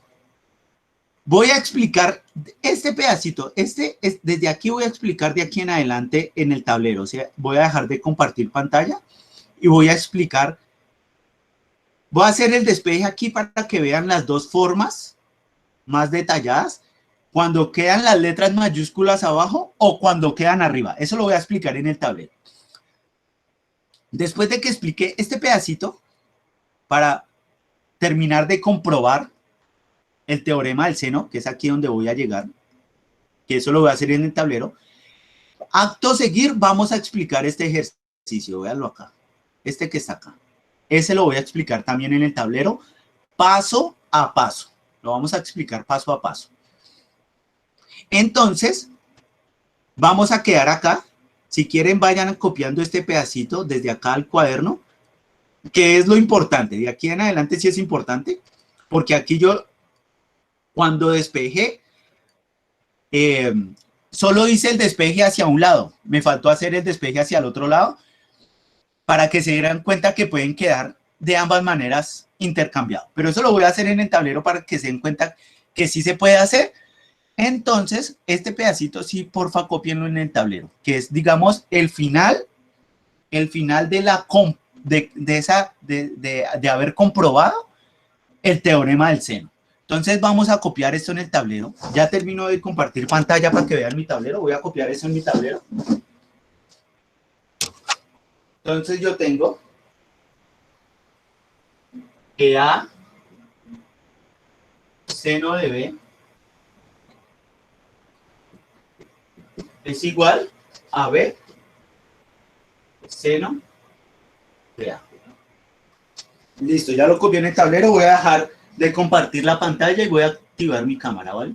voy a explicar este pedacito. Desde aquí voy a explicar de aquí en adelante en el tablero. O sea, voy a dejar de compartir pantalla y voy a explicar. Voy a hacer el despeje aquí para que vean las dos formas más detalladas. Cuando quedan las letras mayúsculas abajo o cuando quedan arriba. Eso lo voy a explicar en el tablero. Después de que expliqué este pedacito, para terminar de comprobar el teorema del seno, que es aquí donde voy a llegar, que eso lo voy a hacer en el tablero, acto seguir vamos a explicar este ejercicio, véanlo acá, este que está acá. Ese lo voy a explicar también en el tablero, paso a paso. Lo vamos a explicar paso a paso. Entonces, vamos a quedar acá. Si quieren, vayan copiando este pedacito desde acá al cuaderno, que es lo importante. De aquí en adelante sí es importante, porque aquí yo, cuando despejé, solo hice el despeje hacia un lado. Me faltó hacer el despeje hacia el otro lado, para que se dieran cuenta que pueden quedar de ambas maneras intercambiados. Pero eso lo voy a hacer en el tablero para que se den cuenta que sí se puede hacer. Entonces, este pedacito sí, porfa, cópienlo en el tablero, que es, digamos, el final de la de haber comprobado el teorema del seno. Entonces, vamos a copiar esto en el tablero. Ya termino de compartir pantalla para que vean mi tablero. Voy a copiar eso en mi tablero. Entonces, yo tengo que A seno de B es igual a B seno de A. Listo, ya lo copié en el tablero. Voy a dejar de compartir la pantalla y voy a activar mi cámara, ¿vale?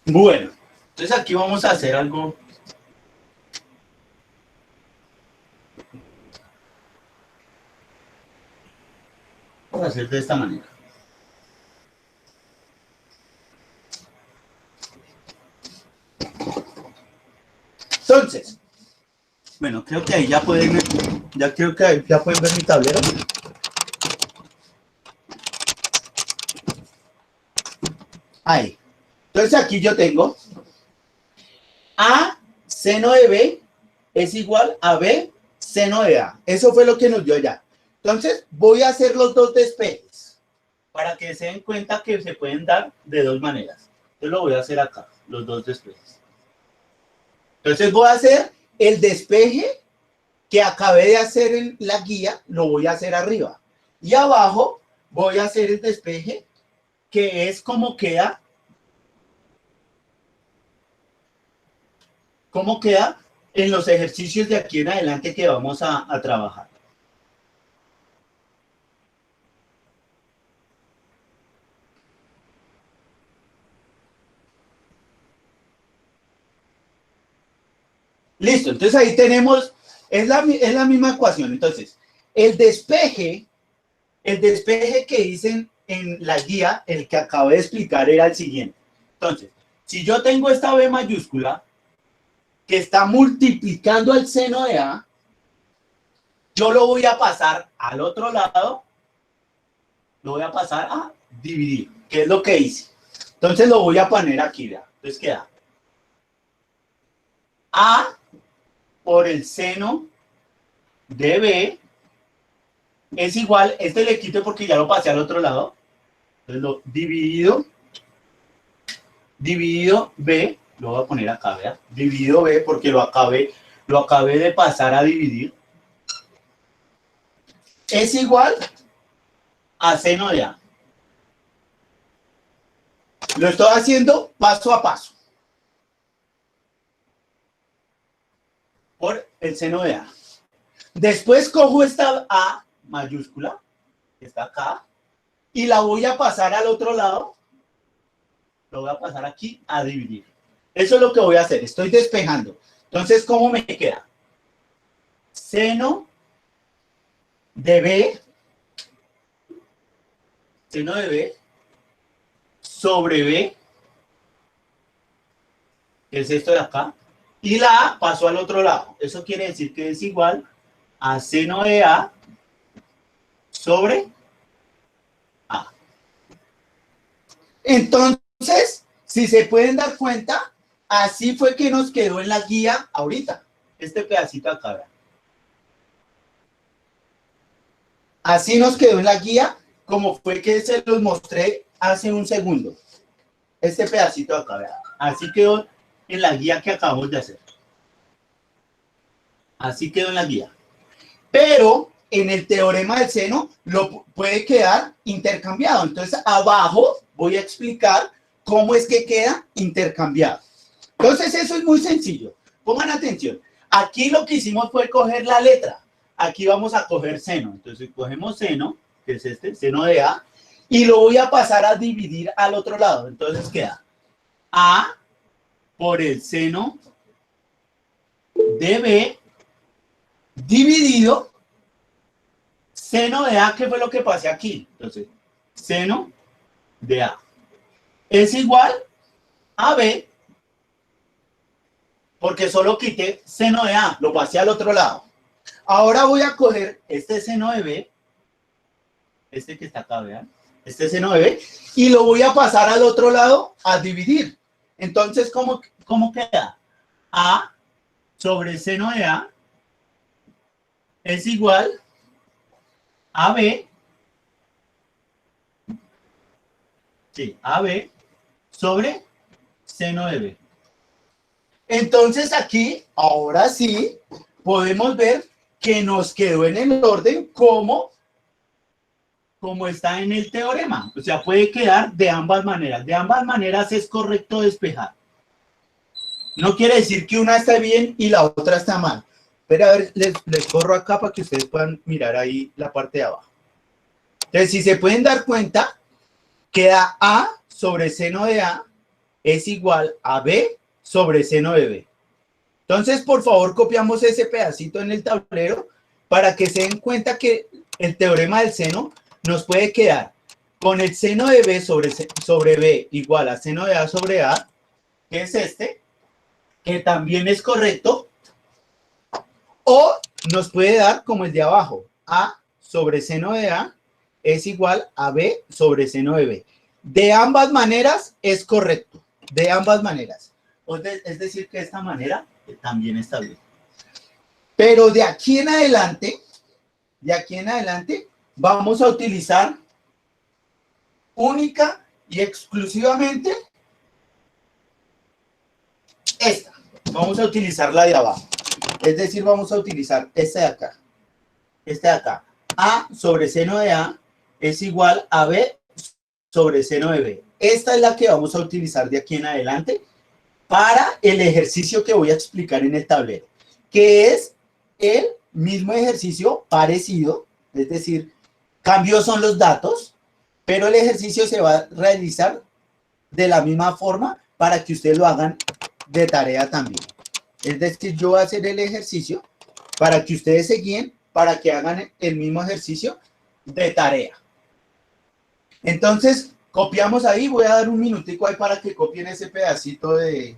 Bueno, entonces aquí vamos a hacer algo. Vamos a hacer de esta manera. Entonces, bueno, creo que ahí ya pueden ver mi tablero. Ahí. Entonces aquí yo tengo A seno de B es igual a B seno de A. Eso fue lo que nos dio ya. Entonces voy a hacer los dos despejes para que se den cuenta que se pueden dar de dos maneras. Yo lo voy a hacer acá, los dos despejes. Entonces voy a hacer el despeje que acabé de hacer en la guía, lo voy a hacer arriba. Y abajo voy a hacer el despeje que es como queda en los ejercicios de aquí en adelante que vamos a trabajar. Listo, entonces ahí tenemos, es la misma ecuación. Entonces, el despeje que hice en la guía, el que acabo de explicar, era el siguiente. Entonces, si yo tengo esta B mayúscula, que está multiplicando el seno de A, yo lo voy a pasar al otro lado, lo voy a pasar a dividir, que es lo que hice. Entonces lo voy a poner aquí, ¿verdad? Entonces queda A por el seno de B es igual, este le quito porque ya lo pasé al otro lado, entonces lo dividido B, lo voy a poner acá, ¿verdad? Dividido B porque lo acabé de pasar a dividir, es igual a seno de A. Lo estoy haciendo paso a paso. Por el seno de A. Después cojo esta A mayúscula, que está acá, y la voy a pasar al otro lado. Lo voy a pasar aquí a dividir. Eso es lo que voy a hacer. Estoy despejando. Entonces, ¿cómo me queda? Seno de B sobre B, que es esto de acá, y la A pasó al otro lado. Eso quiere decir que es igual a seno de A sobre A. Entonces, si se pueden dar cuenta, así fue que nos quedó en la guía ahorita. Este pedacito acá. Así nos quedó en la guía, como fue que se los mostré hace un segundo. Este pedacito de acá, vean. Así quedó en la guía que acabamos de hacer. Así quedó en la guía. Pero en el teorema del seno lo puede quedar intercambiado. Entonces, abajo voy a explicar cómo es que queda intercambiado. Entonces, eso es muy sencillo. Pongan atención. Aquí lo que hicimos fue coger la letra. Aquí vamos a coger seno. Entonces, cogemos seno, que es este, seno de A, y lo voy a pasar a dividir al otro lado. Entonces, queda A por el seno de B dividido seno de A, ¿qué fue lo que pasé aquí? Entonces, seno de A es igual a B, porque solo quité seno de A, lo pasé al otro lado. Ahora voy a coger este seno de B, este que está acá, vean, este seno de B, y lo voy a pasar al otro lado a dividir. Entonces, ¿cómo queda? A sobre seno de A es igual a B, sí, AB sobre seno de B. Entonces aquí, ahora sí, podemos ver que nos quedó en el orden como está en el teorema. O sea, puede quedar de ambas maneras. De ambas maneras es correcto despejar. No quiere decir que una está bien y la otra está mal. Pero a ver, les corro acá para que ustedes puedan mirar ahí la parte de abajo. Entonces, si se pueden dar cuenta, queda A sobre seno de A es igual a B sobre seno de B. Entonces, por favor, copiamos ese pedacito en el tablero para que se den cuenta que el teorema del seno nos puede quedar con el seno de B sobre B igual a seno de A sobre A, que es este, que también es correcto, o nos puede dar como el de abajo, A sobre seno de A es igual a B sobre seno de B. De ambas maneras es correcto, de ambas maneras. Es decir, que de esta manera también está bien. Pero de aquí en adelante, vamos a utilizar única y exclusivamente esta. Vamos a utilizar la de abajo. Es decir, vamos a utilizar esta de acá. Esta de acá. A sobre seno de A es igual a B sobre seno de B. Esta es la que vamos a utilizar de aquí en adelante para el ejercicio que voy a explicar en el tablero, que es el mismo ejercicio parecido, es decir, cambios son los datos, pero el ejercicio se va a realizar de la misma forma para que ustedes lo hagan de tarea también. Es decir, yo voy a hacer el ejercicio para que ustedes se guíen, para que hagan el mismo ejercicio de tarea. Entonces, copiamos ahí, voy a dar un minutico ahí para que copien ese pedacito de...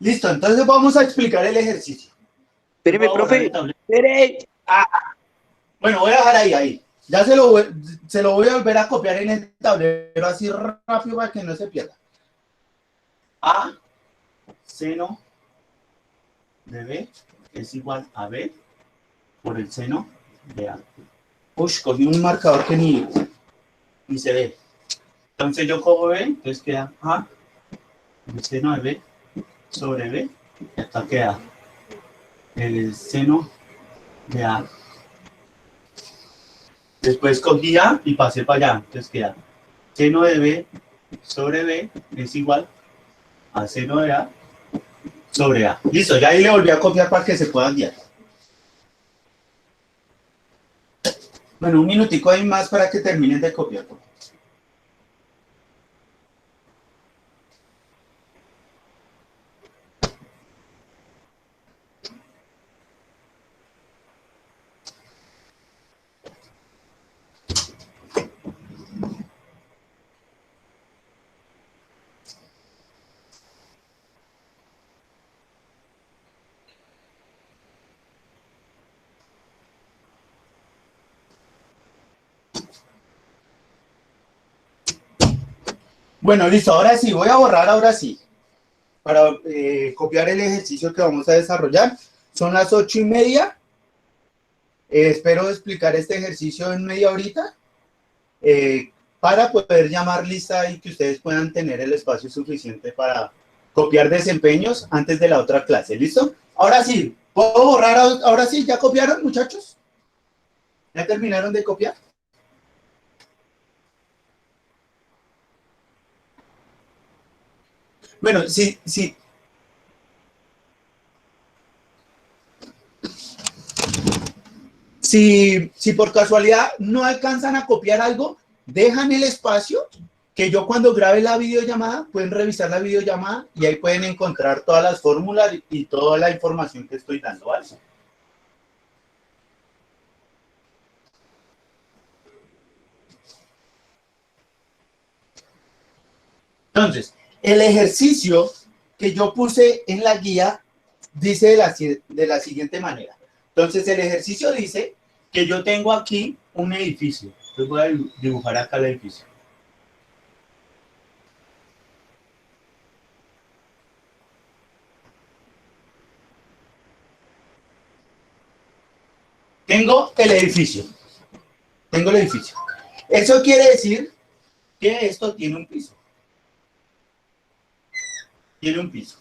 Listo, entonces vamos a explicar el ejercicio. Espéreme, profe. Espere. Bueno, voy a dejar ahí. Ya se lo voy a volver a copiar en el tablero así rápido para que no se pierda. A seno de B es igual a B por el seno de A. Uy, cogí un marcador que ni se ve. Entonces yo cojo B, entonces queda A el seno de B sobre B, y acá queda el seno de A. Después cogí A y pasé para allá, entonces queda seno de B sobre B es igual A seno de A sobre A. Listo, ya ahí le volví a copiar para que se puedan guiar. Bueno, un minutico ahí más para que terminen de copiar. Bueno, listo, ahora sí, voy a borrar ahora sí, para copiar el ejercicio que vamos a desarrollar. Son las 8:30. Espero explicar este ejercicio en media horita para poder llamar lista y que ustedes puedan tener el espacio suficiente para copiar desempeños antes de la otra clase. ¿Listo? Ahora sí, ¿puedo borrar? Ahora sí, ¿ya copiaron, muchachos? ¿Ya terminaron de copiar? Bueno, sí. Si por casualidad no alcanzan a copiar algo, dejan el espacio que yo cuando grabe la videollamada, pueden revisar la videollamada y ahí pueden encontrar todas las fórmulas y toda la información que estoy dando, ¿vale? Entonces, el ejercicio que yo puse en la guía dice de la siguiente manera. Entonces, el ejercicio dice que yo tengo aquí un edificio. Entonces voy a dibujar acá el edificio. Tengo el edificio. Tengo el edificio. Eso quiere decir que esto tiene un piso. Tiene un piso.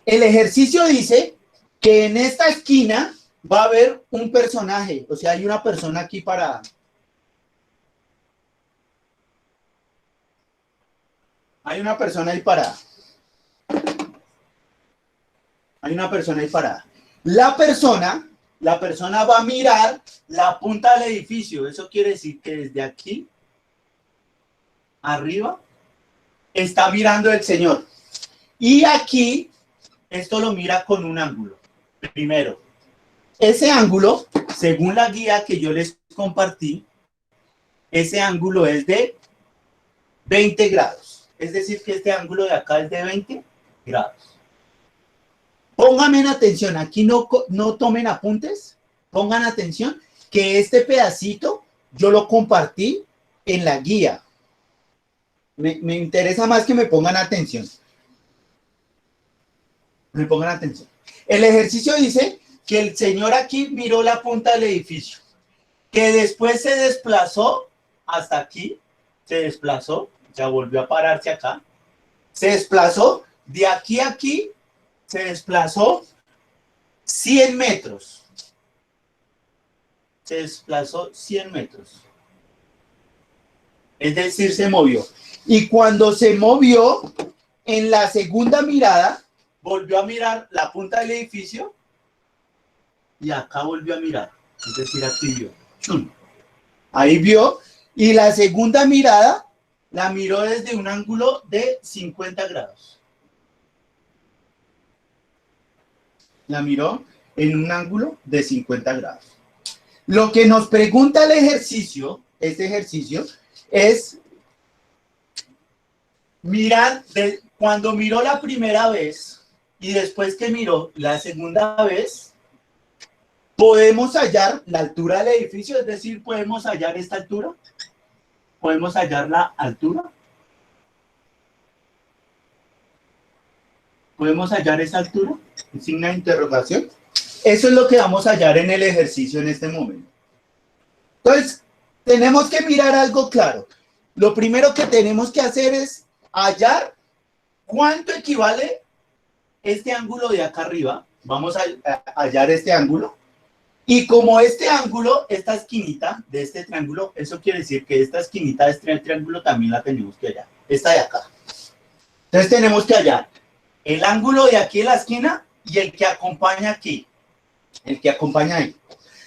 El ejercicio dice que en esta esquina va a haber un personaje. O sea, hay una persona aquí parada. Hay una persona ahí parada. Hay una persona ahí parada. La persona va a mirar la punta del edificio. Eso quiere decir que desde aquí, arriba, está mirando el señor. Y aquí, esto lo mira con un ángulo. Primero, ese ángulo, según la guía que yo les compartí, ese ángulo es de 20 grados. Es decir, que este ángulo de acá es de 20 grados. Pónganme en atención, aquí no tomen apuntes, pongan atención que este pedacito yo lo compartí en la guía. Me interesa más que me pongan atención. Me pongan atención. El ejercicio dice que el señor aquí miró la punta del edificio, que después se desplazó hasta aquí, se desplazó, ya volvió a pararse acá, se desplazó de aquí a aquí, se desplazó 100 metros. Se desplazó 100 metros. Es decir, se movió. Y cuando se movió, en la segunda mirada, volvió a mirar la punta del edificio y acá volvió a mirar. Es decir, aquí vio. ¡Chum! Ahí vio. Y la segunda mirada la miró desde un ángulo de 50 grados. La miró en un ángulo de 50 grados. Lo que nos pregunta el ejercicio, este ejercicio, es mirar cuando miró la primera vez y después que miró la segunda vez, podemos hallar la altura del edificio, es decir, podemos hallar esta altura, podemos hallar la altura, podemos hallar esa altura, signo de interrogación. Eso es lo que vamos a hallar en el ejercicio en este momento. Entonces, tenemos que mirar algo claro. Lo primero que tenemos que hacer es hallar cuánto equivale este ángulo de acá arriba. Vamos a hallar este ángulo. Y como este ángulo, esta esquinita de este triángulo, eso quiere decir que esta esquinita de este triángulo también la tenemos que hallar. Esta de acá. Entonces tenemos que hallar el ángulo de aquí en la esquina y el que acompaña aquí. El que acompaña ahí.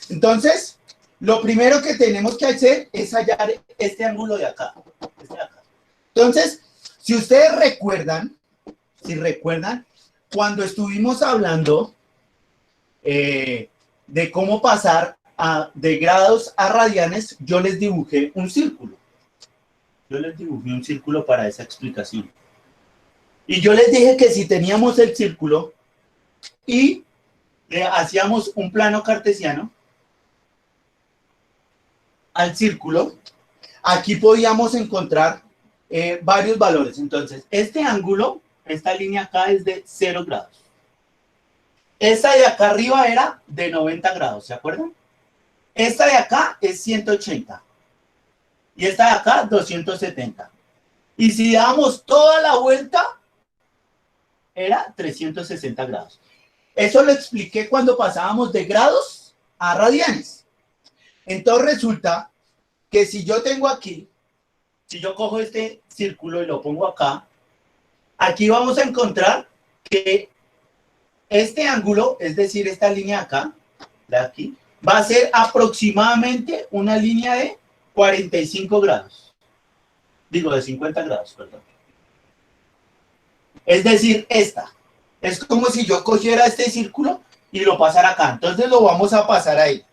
Entonces, lo primero que tenemos que hacer es hallar este ángulo de acá. Este de acá. Entonces, si ustedes recuerdan, cuando estuvimos hablando de cómo pasar de grados a radianes, yo les dibujé un círculo. Yo les dibujé un círculo para esa explicación. Y yo les dije que si teníamos el círculo y hacíamos un plano cartesiano al círculo, aquí podíamos encontrar varios valores. Entonces, este ángulo, esta línea acá es de 0 grados. Esta de acá arriba era de 90 grados, ¿se acuerdan? Esta de acá es 180. Y esta de acá, 270. Y si damos toda la vuelta, era 360 grados. Eso lo expliqué cuando pasábamos de grados a radianes. Entonces resulta que si yo tengo aquí, si yo cojo este círculo y lo pongo acá, aquí vamos a encontrar que este ángulo, es decir, esta línea acá, de aquí, va a ser aproximadamente una línea de 45 grados. Digo, de 50 grados, perdón. Es decir, esta. Es como si yo cogiera este círculo y lo pasara acá. Entonces lo vamos a pasar ahí.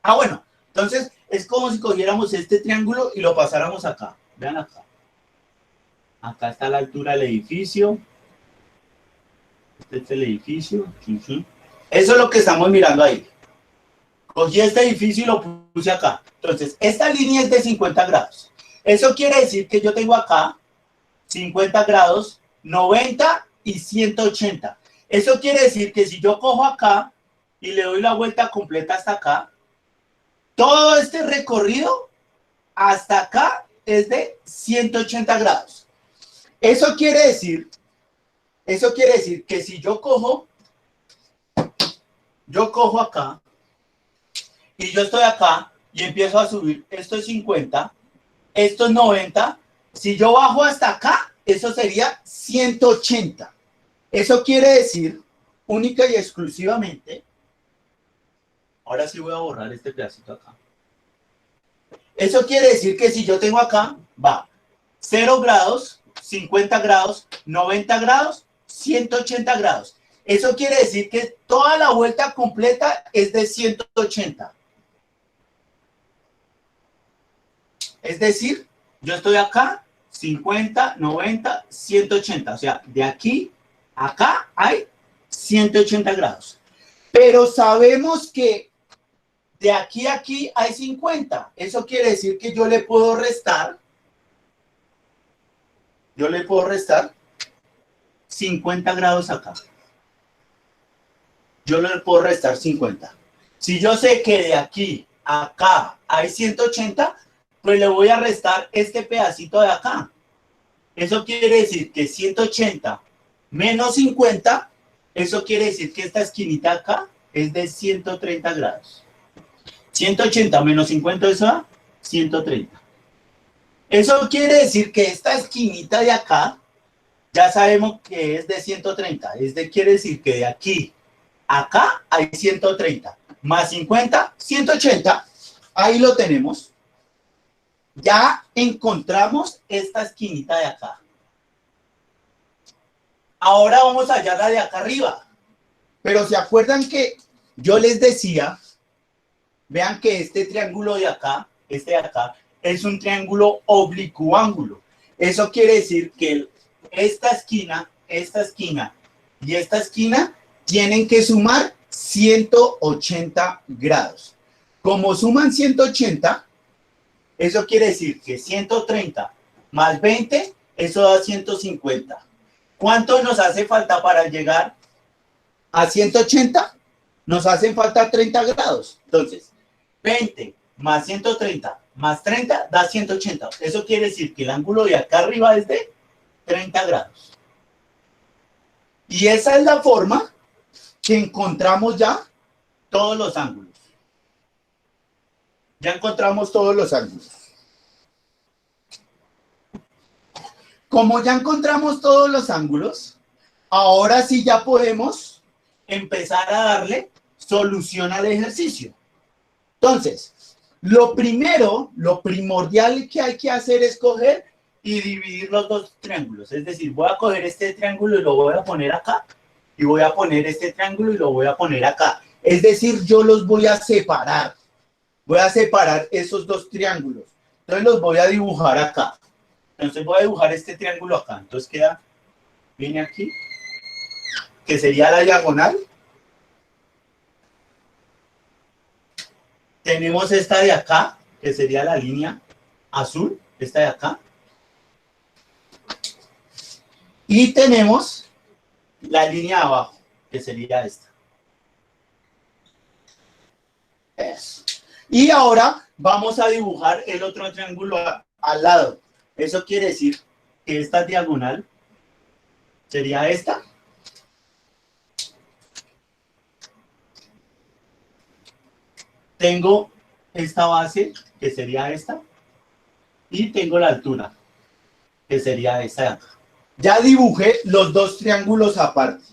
Ah, bueno. Entonces es como si cogiéramos este triángulo y lo pasáramos acá. Vean acá. Acá está la altura del edificio. Este es el edificio. Eso es lo que estamos mirando ahí. Cogí este edificio y lo puse acá. Entonces, esta línea es de 50 grados. Eso quiere decir que yo tengo acá 50 grados, 90 y 180. Eso quiere decir que si yo cojo acá y le doy la vuelta completa hasta acá, todo este recorrido hasta acá es de 180 grados. Eso quiere decir que si yo cojo acá y yo estoy acá y empiezo a subir, esto es 50, esto es 90, si yo bajo hasta acá, eso sería 180. Eso quiere decir, única y exclusivamente, ahora sí voy a borrar este pedacito acá. Eso quiere decir que si yo tengo acá, va 0 grados, 50 grados, 90 grados, 180 grados. Eso quiere decir que toda la vuelta completa es de 180. Es decir, yo estoy acá, 50, 90, 180. O sea, de aquí a acá hay 180 grados. Pero sabemos que de aquí a aquí hay 50. Eso quiere decir que yo le puedo restar. Yo le puedo restar 50 grados acá. Yo le puedo restar 50. Si yo sé que de aquí a acá hay 180, pues le voy a restar este pedacito de acá. Eso quiere decir que 180 menos 50, eso quiere decir que esta esquinita acá es de 130 grados. 180 menos 50, eso da 130. Eso quiere decir que esta esquinita de acá, ya sabemos que es de 130. Quiere decir que de aquí a acá hay 130. Más 50, 180. Ahí lo tenemos. Ya encontramos esta esquinita de acá. Ahora vamos a hallar la de acá arriba. Pero ¿se acuerdan que yo les decía? Vean que este triángulo de acá, este de acá, es un triángulo oblicuángulo. Eso quiere decir que esta esquina y esta esquina tienen que sumar 180 grados. Como suman 180, eso quiere decir que 130 más 20, eso da 150. ¿Cuánto nos hace falta para llegar a 180? Nos hacen falta 30 grados. Entonces, 20 más 130 más 30 da 180. Eso quiere decir que el ángulo de acá arriba es de 30 grados. Y esa es la forma que encontramos ya todos los ángulos. Ya encontramos todos los ángulos. como ya encontramos todos los ángulos, ahora sí ya podemos empezar a darle solución al ejercicio. Entonces, lo primordial que hay que hacer es coger y dividir los dos triángulos. Es decir, voy a coger este triángulo y lo voy a poner acá, y voy a poner este triángulo y lo voy a poner acá. Es decir, yo los voy a separar. Voy a separar esos dos triángulos. Entonces los voy a dibujar acá. Entonces voy a dibujar este triángulo acá. Entonces queda, viene aquí, que sería la diagonal. Tenemos esta de acá, que sería la línea azul, esta de acá. Y tenemos la línea de abajo, que sería esta. Eso. Y ahora vamos a dibujar el otro triángulo al lado. Eso quiere decir que esta diagonal sería esta. Tengo esta base, que sería esta. Y tengo la altura, que sería esta de acá. Ya dibujé los dos triángulos aparte.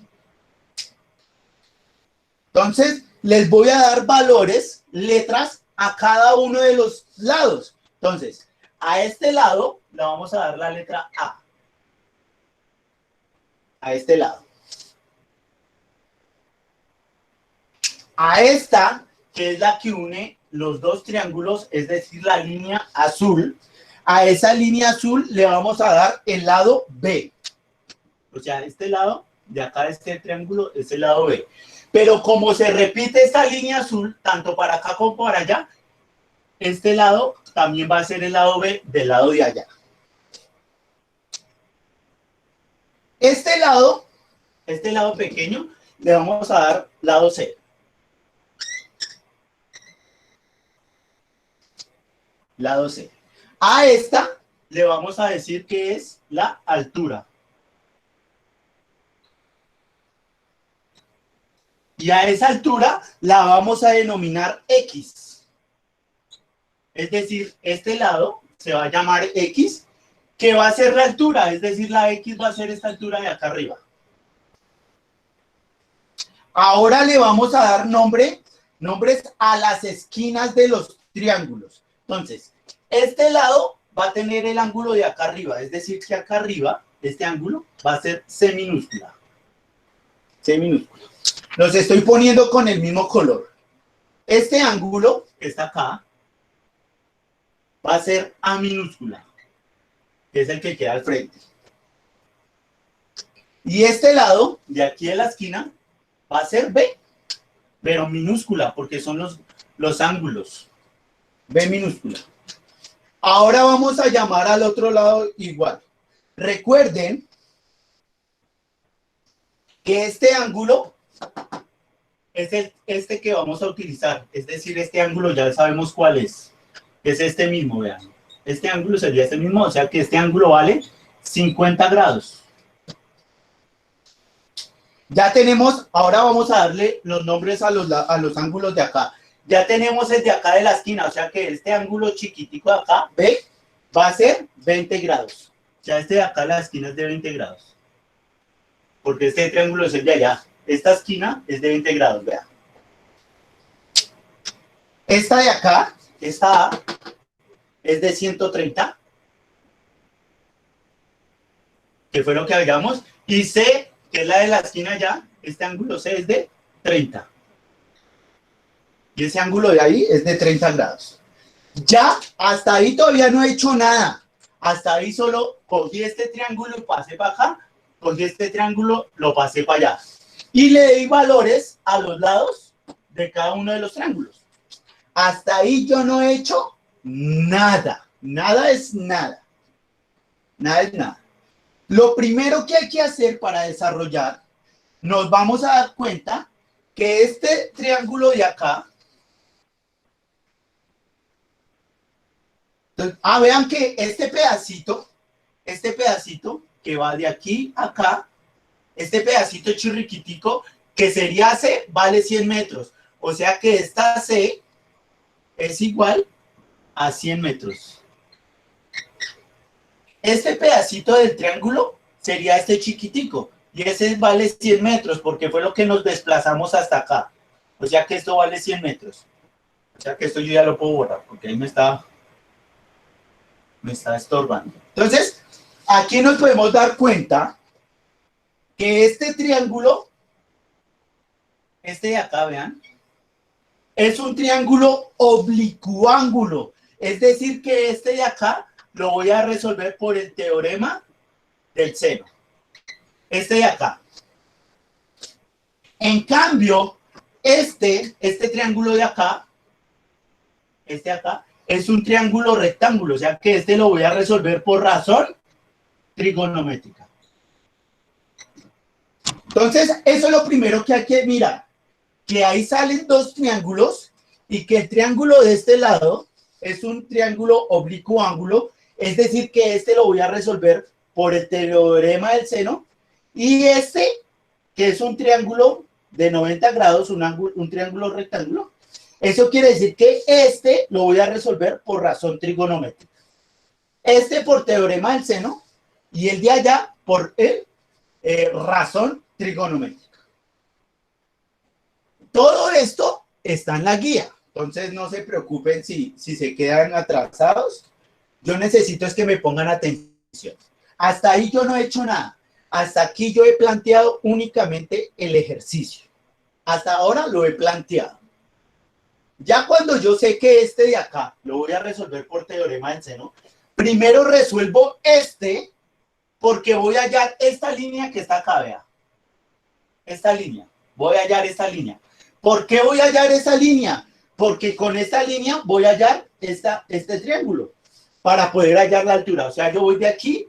Entonces, les voy a dar valores, letras, a cada uno de los lados. Entonces, a este lado le vamos a dar la letra A. A este lado. A esta, que es la que une los dos triángulos, es decir, la línea azul, a esa línea azul le vamos a dar el lado B. O sea, este lado, de acá este triángulo, es el lado B. Pero como se repite esta línea azul, tanto para acá como para allá, este lado también va a ser el lado B del lado de allá. Este lado pequeño, le vamos a dar lado C. Lado C. A esta le vamos a decir que es la altura. Y a esa altura la vamos a denominar X. Es decir, este lado se va a llamar X, que va a ser la altura, es decir, la X va a ser esta altura de acá arriba. Ahora le vamos a dar nombres a las esquinas de los triángulos. Entonces, este lado va a tener el ángulo de acá arriba, es decir, que acá arriba, este ángulo va a ser C minúscula. C minúscula. Los estoy poniendo con el mismo color. Este ángulo, que está acá, va a ser A minúscula, que es el que queda al frente. Y este lado, de aquí de la esquina, va a ser B, pero minúscula, porque son los ángulos. B minúscula. Ahora vamos a llamar al otro lado igual. Recuerden que este ángulo es este que vamos a utilizar. Es decir, este ángulo ya sabemos cuál es. Es este mismo, vean. Este ángulo sería este mismo, o sea que este ángulo vale 50 grados. Ya tenemos, ahora vamos a darle los nombres a los ángulos de acá. Ya tenemos el de acá de la esquina, o sea que este ángulo chiquitico de acá, B, va a ser 20 grados. Ya este de acá de la esquina es de 20 grados. Porque este triángulo es el de allá. Esta esquina es de 20 grados, vean. Esta de acá, esta A, es de 130. Que fue lo que habíamos. Y C, que es la de la esquina allá, este ángulo C es de 30. Y ese ángulo de ahí es de 30 grados. Ya, hasta ahí todavía no he hecho nada. Hasta ahí solo cogí este triángulo y pasé para acá. Cogí este triángulo, lo pasé para allá. Y le di valores a los lados de cada uno de los triángulos. Hasta ahí yo no he hecho nada. Nada es nada. Nada es nada. Lo primero que hay que hacer para desarrollar, nos vamos a dar cuenta que este triángulo de acá, vean que este pedacito que va de aquí a acá, este pedacito chirriquitico, que sería C, vale 100 metros. O sea que esta C es igual a 100 metros. Este pedacito del triángulo sería este chiquitico. Y ese vale 100 metros porque fue lo que nos desplazamos hasta acá. O sea que esto vale 100 metros. O sea que esto yo ya lo puedo borrar porque ahí me está estorbando. Entonces, aquí nos podemos dar cuenta que este triángulo, este de acá, vean, es un triángulo oblicuángulo. Es decir, que este de acá lo voy a resolver por el teorema del seno. Este de acá. En cambio, este triángulo de acá, este de acá, es un triángulo rectángulo. O sea que este lo voy a resolver por razón trigonométrica. Entonces, eso es lo primero que hay que mirar. Que ahí salen dos triángulos y que el triángulo de este lado es un triángulo oblicuo ángulo, es decir, que este lo voy a resolver por el teorema del seno, y este, que es un triángulo de 90 grados, un triángulo rectángulo, eso quiere decir que este lo voy a resolver por razón trigonométrica. Este por teorema del seno y el de allá por razón trigonométrica. Todo esto está en la guía, entonces no se preocupen si se quedan atrasados. Yo necesito es que me pongan atención. Hasta ahí yo no he hecho nada. Hasta aquí yo he planteado únicamente el ejercicio. Hasta ahora lo he planteado. Ya cuando yo sé que este de acá lo voy a resolver por teorema del seno, primero resuelvo este porque voy a hallar esta línea que está acá, vea. Esta línea. Voy a hallar esta línea. ¿Por qué voy a hallar esa línea? Porque con esta línea voy a hallar este triángulo para poder hallar la altura. O sea, yo voy de aquí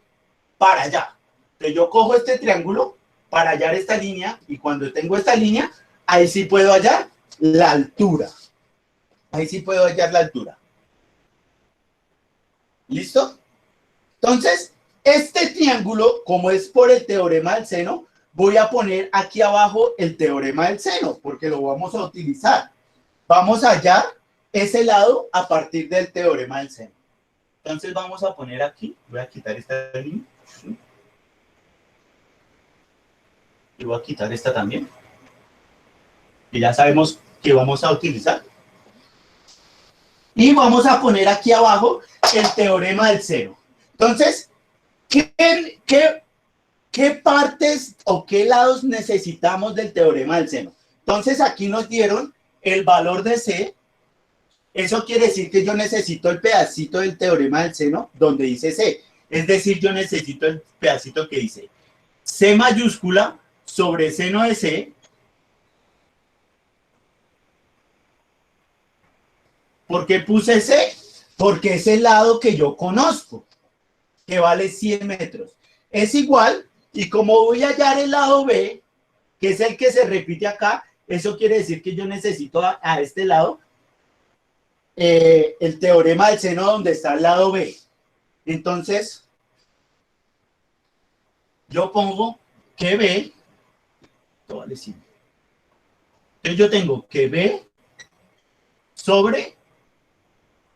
para allá. Entonces yo cojo este triángulo para hallar esta línea y cuando tengo esta línea, ahí sí puedo hallar la altura. Ahí sí puedo hallar la altura. ¿Listo? Entonces, este triángulo, como es por el teorema del seno, voy a poner aquí abajo el teorema del seno, porque lo vamos a utilizar. Vamos a hallar ese lado a partir del teorema del seno. Entonces vamos a poner aquí, voy a quitar esta línea. Y voy a quitar esta también. Y ya sabemos que vamos a utilizar. Y vamos a poner aquí abajo el teorema del seno. Entonces, ¿qué partes o qué lados necesitamos del teorema del seno? Entonces, aquí nos dieron el valor de C. Eso quiere decir que yo necesito el pedacito del teorema del seno donde dice C. Es decir, yo necesito el pedacito que dice C mayúscula sobre seno de C. ¿Por qué puse C? Porque es el lado que yo conozco, que vale 100 metros. Es igual, y como voy a hallar el lado B, que es el que se repite acá, eso quiere decir que yo necesito a este lado el teorema del seno donde está el lado B. Entonces, yo pongo que B, esto vale 100. Entonces yo tengo que B sobre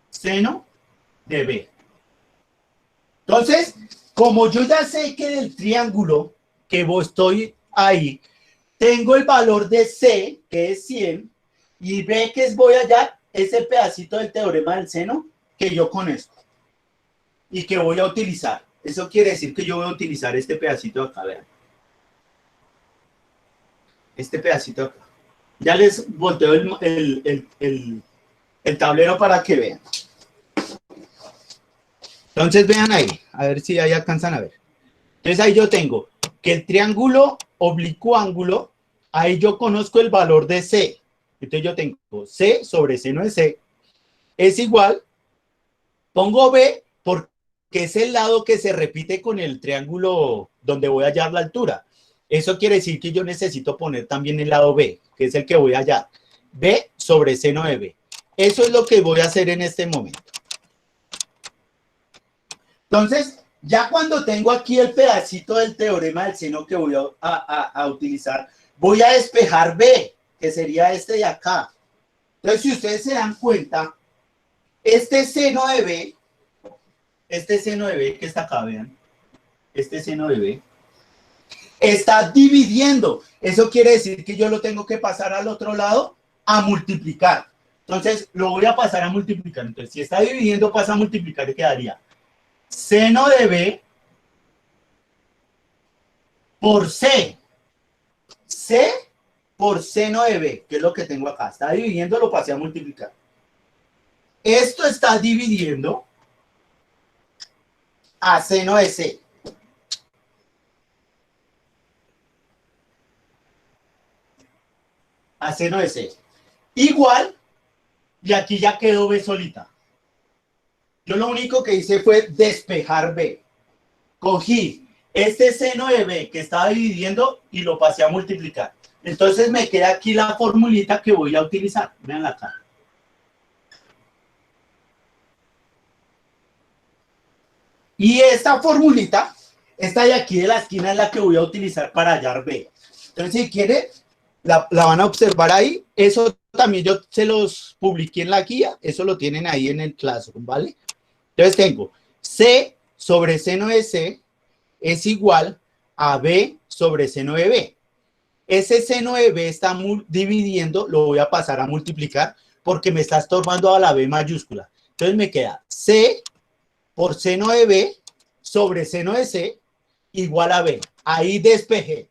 seno de B. Entonces, como yo ya sé que del triángulo que estoy ahí, tengo el valor de C, que es 100, y B, que voy a hallar, es el pedacito del teorema del seno que yo conozco y que voy a utilizar. Eso quiere decir que yo voy a utilizar este pedacito de acá, vean. Este pedacito de acá. Ya les volteo el tablero para que vean. Entonces vean ahí, a ver si ahí alcanzan a ver. Entonces ahí yo tengo que el triángulo oblicuo ángulo, ahí yo conozco el valor de C. Entonces yo tengo C sobre seno de C es igual, pongo B porque es el lado que se repite con el triángulo donde voy a hallar la altura. Eso quiere decir que yo necesito poner también el lado B, que es el que voy a hallar. B sobre seno de B. Eso es lo que voy a hacer en este momento. Entonces, ya cuando tengo aquí el pedacito del teorema del seno que voy a utilizar, voy a despejar B, que sería este de acá. Entonces, si ustedes se dan cuenta, este seno de B este seno de B que está acá, vean, este seno de B, está dividiendo. Eso quiere decir que yo lo tengo que pasar al otro lado a multiplicar. Entonces, lo voy a pasar a multiplicar. Entonces, si está dividiendo, pasa a multiplicar y quedaría seno de B por C. C por seno de B, que es lo que tengo acá. Está dividiendo, lo pasé a multiplicar. Esto está dividiendo a seno de C. A seno de C. Igual, y aquí ya quedó B solita. Yo lo único que hice fue despejar B. Cogí este seno de B que estaba dividiendo y lo pasé a multiplicar. Entonces me queda aquí la formulita que voy a utilizar. Veanla acá. Y esta formulita, esta de aquí de la esquina es la que voy a utilizar para hallar B. Entonces, si quiere, la van a observar ahí. Eso también yo se los publiqué en la guía. Eso lo tienen ahí en el Classroom, ¿vale? Entonces tengo C sobre seno de C es igual a B sobre seno de B. Ese seno de B está dividiendo, lo voy a pasar a multiplicar porque me está estorbando a la B mayúscula. Entonces me queda C por seno de B sobre seno de C igual a B. Ahí despejé.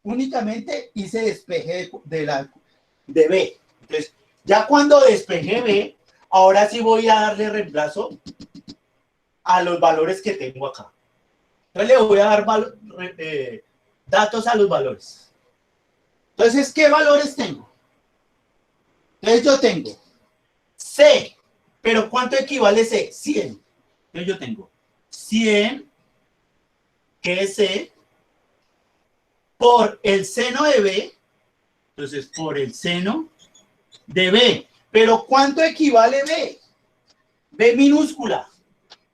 Únicamente hice despeje de B. Entonces, ya cuando despejé B, ahora sí voy a darle reemplazo a los valores que tengo acá. Entonces le voy a dar datos a los valores. Entonces, ¿qué valores tengo? Entonces yo tengo C, pero ¿cuánto equivale C? 100. Entonces yo tengo 100, que es C, por el seno de B, entonces por el seno de B. Pero ¿cuánto equivale B? B minúscula.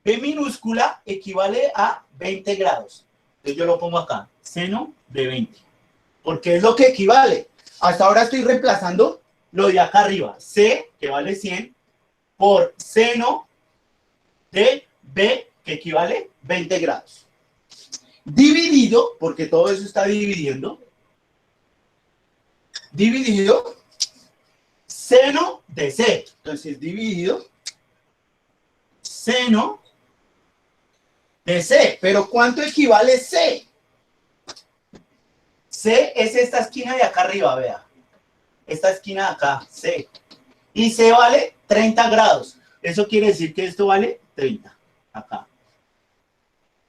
B minúscula equivale a 20 grados. Entonces yo lo pongo acá, seno de 20. Porque es lo que equivale. Hasta ahora estoy reemplazando lo de acá arriba. C, que vale 100, por seno de B, que equivale 20 grados. Dividido, porque todo eso está dividiendo, dividido seno de C. Entonces, dividido seno de C. Pero ¿cuánto equivale C? C es esta esquina de acá arriba, vea. Esta esquina de acá, C. Y C vale 30 grados. Eso quiere decir que esto vale 30. Acá.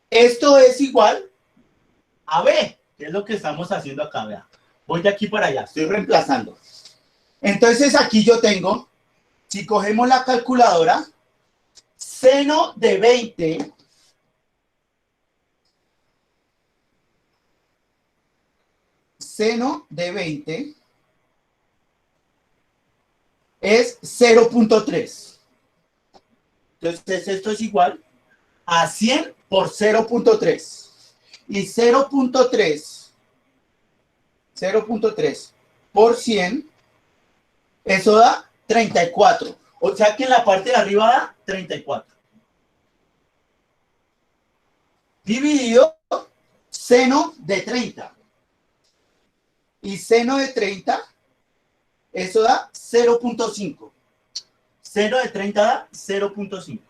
Esto es igual a B, que es lo que estamos haciendo acá, vea. Voy de aquí para allá, estoy reemplazando. Entonces aquí yo tengo, si cogemos la calculadora, seno de 20 seno de 20 es 0.3. Entonces esto es igual a 100 por 0.3. Y 0.3 por 100, eso da 34. O sea que en la parte de arriba da 34. Dividido seno de 30. Y seno de 30, eso da 0.5. Seno de 30 da 0.5.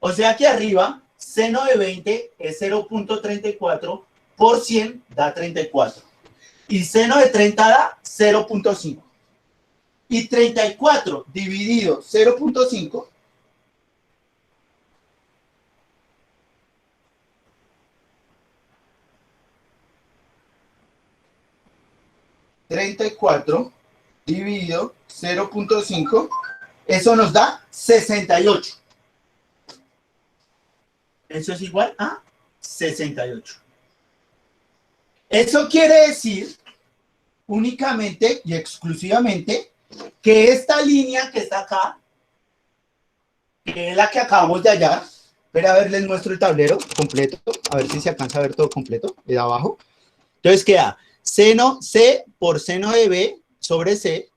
O sea que arriba, seno de 20 es 0.34 por 100 da 34. Y seno de 30 da 0.5. Y 34 dividido 0.5 34 dividido 0.5, eso nos da 68. Eso es igual a 68. Eso quiere decir únicamente y exclusivamente que esta línea que está acá, que es la que acabamos de hallar, pero a ver, les muestro el tablero completo, a ver si se alcanza a ver todo completo, de abajo. Entonces queda seno C por seno de B sobre C.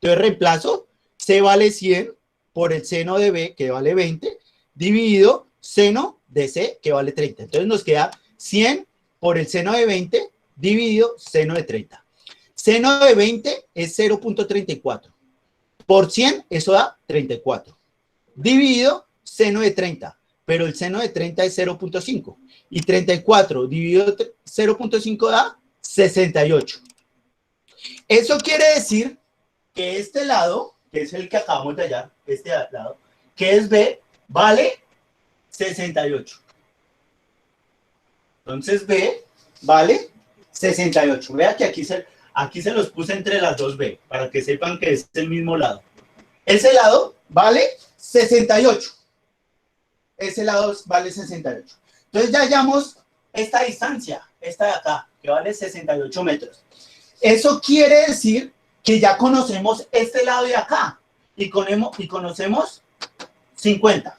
Entonces reemplazo, C vale 100 por el seno de B, que vale 20, dividido seno de C, que vale 30. Entonces nos queda 100 por el seno de 20 dividido seno de 30. Seno de 20 es 0.34. Por 100, eso da 34. Dividido seno de 30. Pero el seno de 30 es 0.5. Y 34 dividido 0.5 da 68. Eso quiere decir que este lado, que es el que acabamos de hallar, este lado, que es B, vale 68. Entonces B vale 68. Vea que aquí se los puse entre las dos B, para que sepan que es el mismo lado. Ese lado vale 68. Ese lado vale 68. Entonces ya hallamos esta distancia, esta de acá, que vale 68 metros. Eso quiere decir que ya conocemos este lado de acá y conocemos 50.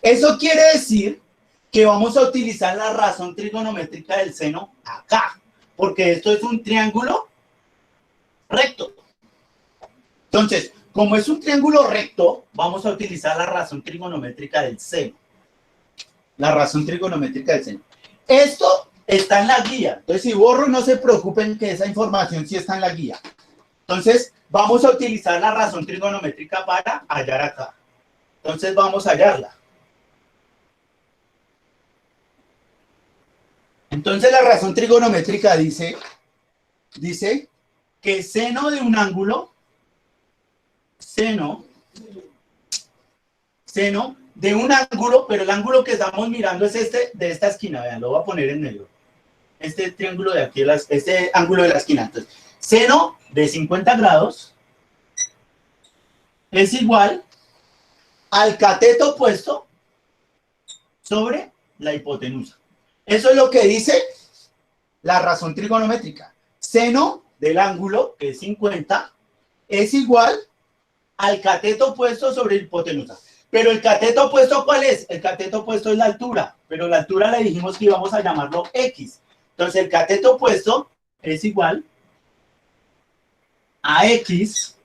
Eso quiere decir que vamos a utilizar la razón trigonométrica del seno acá, porque esto es un triángulo recto. Entonces, como es un triángulo recto, vamos a utilizar la razón trigonométrica del seno. La razón trigonométrica del seno. Esto está en la guía. Entonces, si borro, no se preocupen que esa información sí está en la guía. Entonces, vamos a utilizar la razón trigonométrica para hallar acá. Entonces, vamos a hallarla. Entonces, la razón trigonométrica dice que seno de un ángulo, seno de un ángulo, pero el ángulo que estamos mirando es este de esta esquina. Vean, lo voy a poner en negro. Este triángulo de aquí, este ángulo de la esquina. Entonces, seno de 50 grados es igual al cateto opuesto sobre la hipotenusa. Eso es lo que dice la razón trigonométrica. Seno del ángulo, que es 50, es igual al cateto opuesto sobre hipotenusa. Pero el cateto opuesto, ¿cuál es? El cateto opuesto es la altura, pero la altura le dijimos que íbamos a llamarlo X. Entonces, el cateto opuesto es igual a X,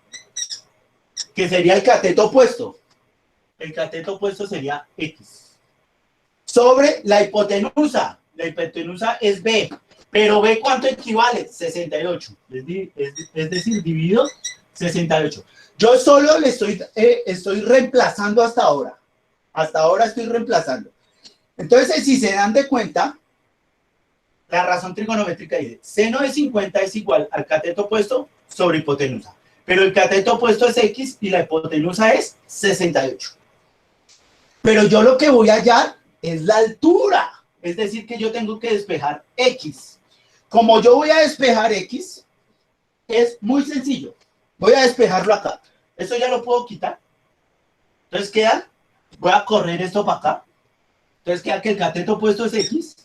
que sería el cateto opuesto. El cateto opuesto sería X. Sobre la hipotenusa. La hipotenusa es B. Pero B, ¿cuánto equivale? 68. Es decir, dividido 68. Yo solo le estoy reemplazando hasta ahora. Hasta ahora estoy reemplazando. Entonces, si se dan de cuenta, la razón trigonométrica dice, seno de 50 es igual al cateto opuesto sobre hipotenusa. Pero el cateto opuesto es X y la hipotenusa es 68. Pero yo lo que voy a hallar es la altura. Es decir, que yo tengo que despejar X. Como yo voy a despejar X, es muy sencillo. Voy a despejarlo acá. Eso ya lo puedo quitar. Entonces queda, voy a correr esto para acá. Entonces queda que el cateto opuesto es X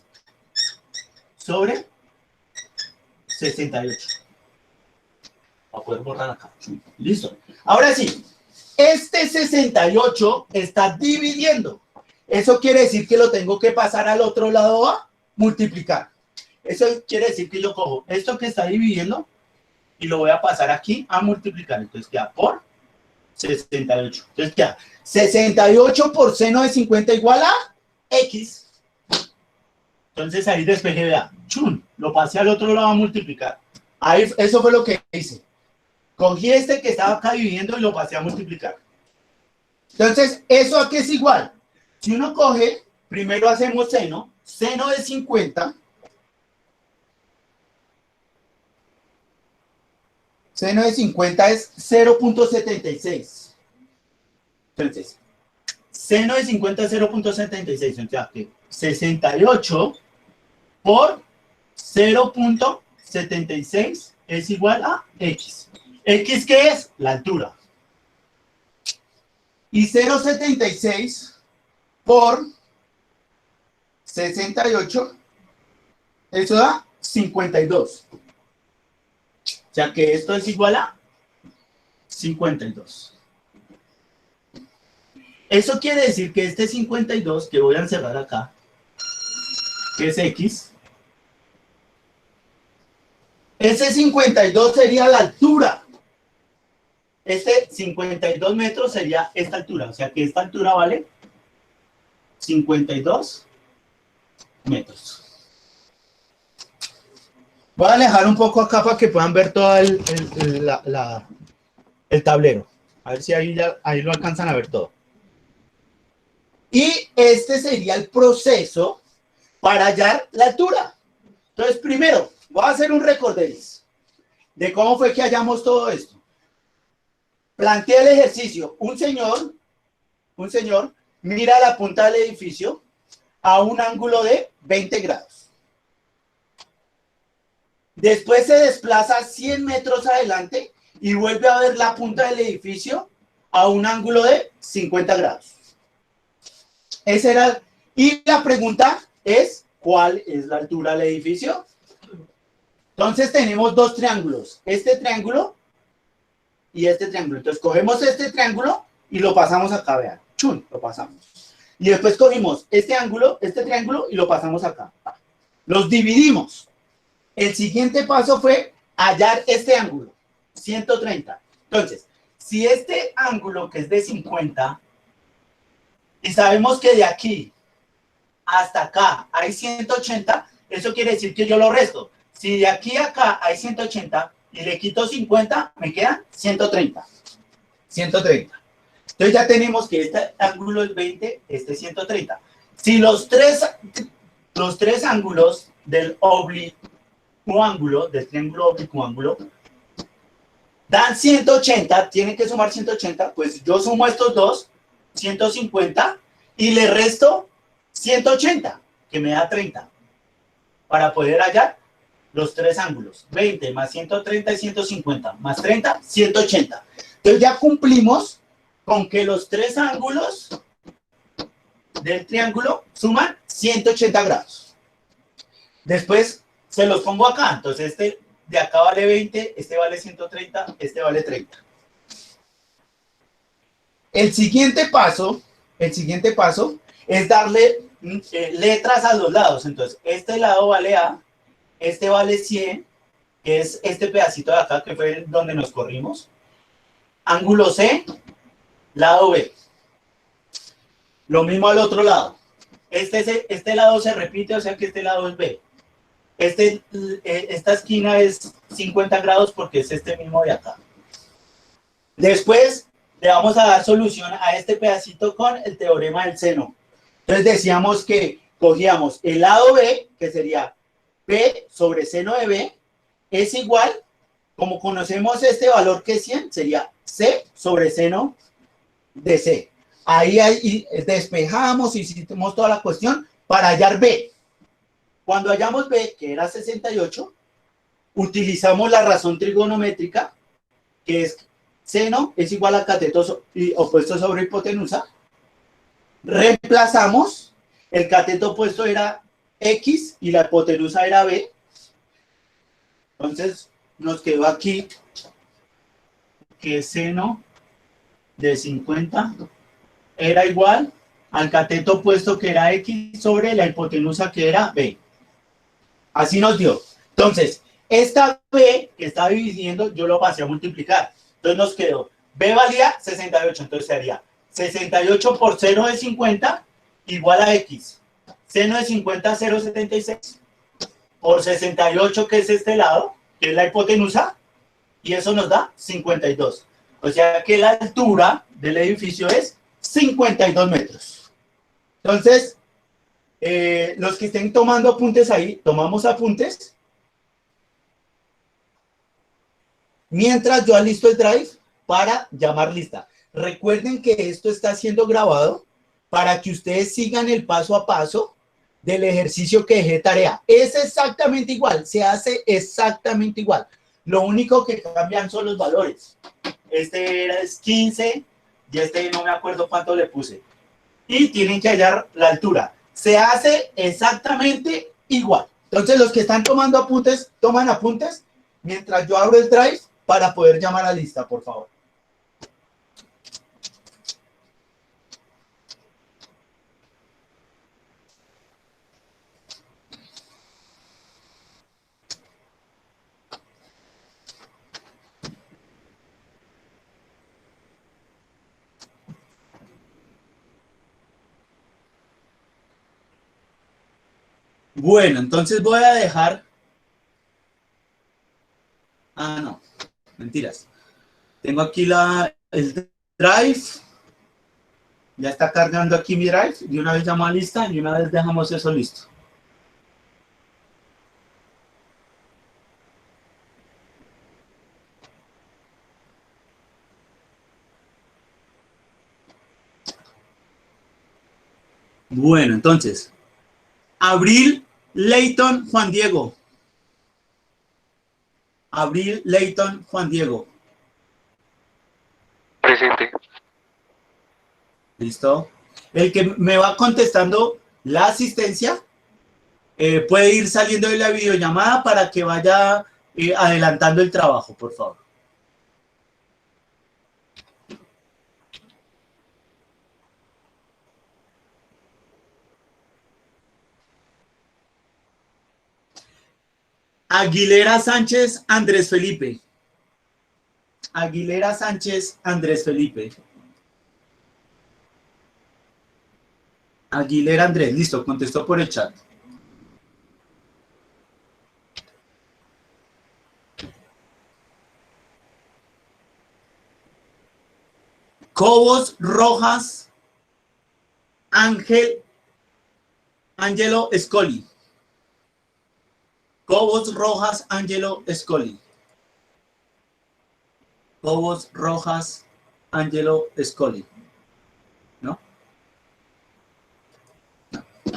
sobre 68. Voy a poder borrar acá. Listo. Ahora sí, este 68 está dividiendo. Eso quiere decir que lo tengo que pasar al otro lado a multiplicar. Eso quiere decir que yo cojo esto que está dividiendo y lo voy a pasar aquí a multiplicar. Entonces queda por 68. Entonces queda 68 por seno de 50 igual a X. Entonces ahí despejé, vea, chun, lo pasé al otro lado a multiplicar. Ahí, eso fue lo que hice. Cogí este que estaba acá dividiendo y lo pasé a multiplicar. Entonces, ¿eso a qué es igual? Si uno coge, primero hacemos seno de 50. Seno de 50 es 0.76. Entonces, seno de 50 es 0.76. Entonces, 68 por 0.76 es igual a X. ¿X qué es? La altura. Y 0.76 por 68, eso da 52. O sea que esto es igual a 52. Eso quiere decir que este 52, que voy a encerrar acá, que es X, ese 52 sería la altura. Este 52 metros sería esta altura, o sea que esta altura vale 52 metros. Voy a alejar un poco acá para que puedan ver todo el tablero. A ver si ahí lo alcanzan a ver todo. Y este sería el proceso para hallar la altura. Entonces, primero, voy a hacer un recorderis de cómo fue que hallamos todo esto. Plantea el ejercicio. Un señor mira la punta del edificio a un ángulo de 20 grados. Después se desplaza 100 metros adelante y vuelve a ver la punta del edificio a un ángulo de 50 grados. Y la pregunta es, ¿cuál es la altura del edificio? Entonces tenemos dos triángulos, este triángulo y este triángulo. Entonces cogemos este triángulo y lo pasamos acá, vean, ¡chum!, lo pasamos. Y después cogimos este triángulo y lo pasamos acá. Los dividimos. El siguiente paso fue hallar este ángulo, 130. Entonces, si este ángulo que es de 50, y sabemos que de aquí hasta acá hay 180, eso quiere decir que yo lo resto. Si de aquí a acá hay 180 y le quito 50, me quedan 130. 130. Entonces ya tenemos que este ángulo es 20, este es 130. Si los tres ángulos del oblicuo del triángulo oblicuo dan 180, tienen que sumar 180, pues yo sumo estos dos, 150, y le resto 180, que me da 30, para poder hallar los tres ángulos, 20 más 130 y 150, más 30, 180. Entonces ya cumplimos con que los tres ángulos del triángulo suman 180 grados. Después se los pongo acá, entonces este de acá vale 20, este vale 130, este vale 30. El siguiente paso es darle letras a los lados. Entonces, este lado vale A, este vale 100, que es este pedacito de acá, que fue donde nos corrimos. Ángulo C, lado B. Lo mismo al otro lado. Este lado se repite, o sea que este lado es B. Esta esquina es 50 grados porque es este mismo de acá. Después le vamos a dar solución a este pedacito con el teorema del seno. Entonces decíamos que cogíamos el lado B, que sería B sobre seno de B, es igual, como conocemos este valor que es 100, sería C sobre seno de C. Ahí despejamos y hicimos toda la cuestión para hallar B. Cuando hallamos B, que era 68, utilizamos la razón trigonométrica, que es seno es igual a cateto opuesto sobre hipotenusa. Reemplazamos, el cateto opuesto era X y la hipotenusa era B. Entonces nos quedó aquí que seno de 50 era igual al cateto opuesto que era X sobre la hipotenusa que era B. Así nos dio. Entonces, esta B que está dividiendo, yo lo pasé a multiplicar. Entonces nos quedó, B valía 68, entonces sería 68 por seno de 50 igual a X. Seno de 50, 0,76 por 68, que es este lado, que es la hipotenusa, y eso nos da 52. O sea que la altura del edificio es 52 metros. Entonces, los que estén tomando apuntes ahí, tomamos apuntes. Mientras yo alisto el drive para llamar lista. Recuerden que esto está siendo grabado para que ustedes sigan el paso a paso del ejercicio que dejé tarea. Es exactamente igual, se hace exactamente igual. Lo único que cambian son los valores. Este era 15 y este no me acuerdo cuánto le puse. Y tienen que hallar la altura. Se hace exactamente igual. Entonces los que están tomando apuntes, toman apuntes mientras yo abro el drive para poder llamar a lista, por favor. Bueno, entonces voy a dejar... Ah, no, mentiras. Tengo aquí el drive. Ya está cargando aquí mi drive. De una vez llamo a lista y una vez dejamos eso listo. Bueno, entonces, Abril, Leighton, Juan Diego. Abril, Leighton, Juan Diego. Presente. ¿Listo? El que me va contestando la asistencia puede ir saliendo de la videollamada para que vaya adelantando el trabajo, por favor. Aguilera Sánchez, Andrés Felipe. Aguilera Sánchez, Andrés Felipe. Aguilera Andrés, listo, contestó por el chat. Cobos Rojas, Ángelo Escoli. Cobos Rojas, Ángelo Escoli. Cobos Rojas, Ángelo Escoli. ¿No? No.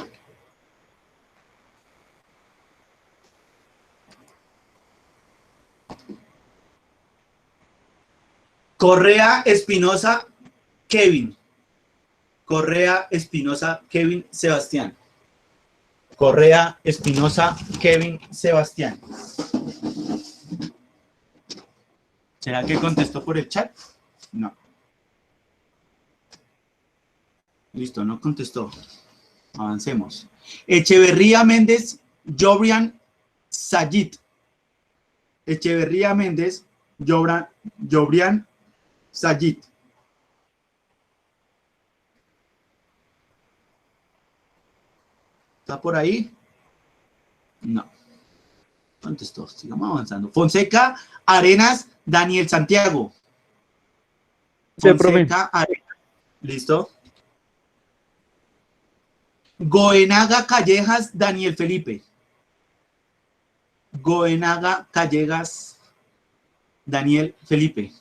Correa Espinosa, Kevin. Correa Espinosa, Kevin Sebastián. Correa Espinosa, Kevin Sebastián. ¿Será que contestó por el chat? No. Listo, no contestó. Avancemos. Echeverría Méndez, Jobrian Sayid. Echeverría Méndez, Jobrian Sayid. ¿Está por ahí? No. Contestó. Sigamos avanzando. Fonseca Arenas, Daniel Santiago. Fonseca Arenas. ¿Listo? Goenaga Callejas, Daniel Felipe. Goenaga Callejas, Daniel Felipe.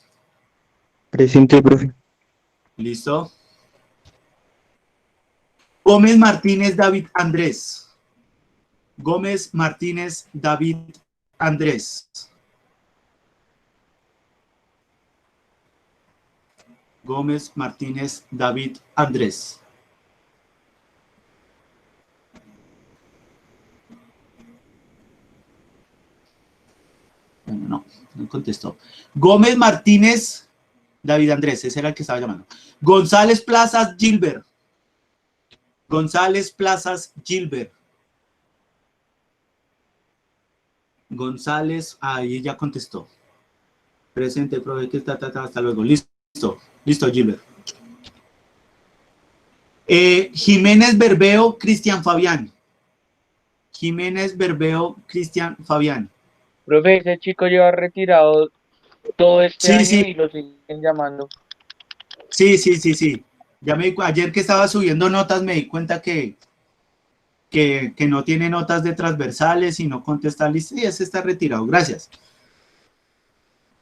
Presente, profe. ¿Listo? Gómez Martínez David Andrés. Gómez Martínez David Andrés. Gómez Martínez David Andrés. Bueno, no contestó. Gómez Martínez David Andrés, ese era el que estaba llamando. González Plazas Gilbert. González Plazas Gilbert. González, ahí ya contestó. Presente, profe, que hasta luego. Listo, listo, Gilbert. Jiménez Berbeo, Cristian Fabián. Jiménez Berbeo, Cristian Fabián. Profe, ese chico lleva retirado todo este año Sí. y lo siguen llamando. Sí. Ayer que estaba subiendo notas me di cuenta que no tiene notas de transversales y no contesta listas. Y ese está retirado. Gracias.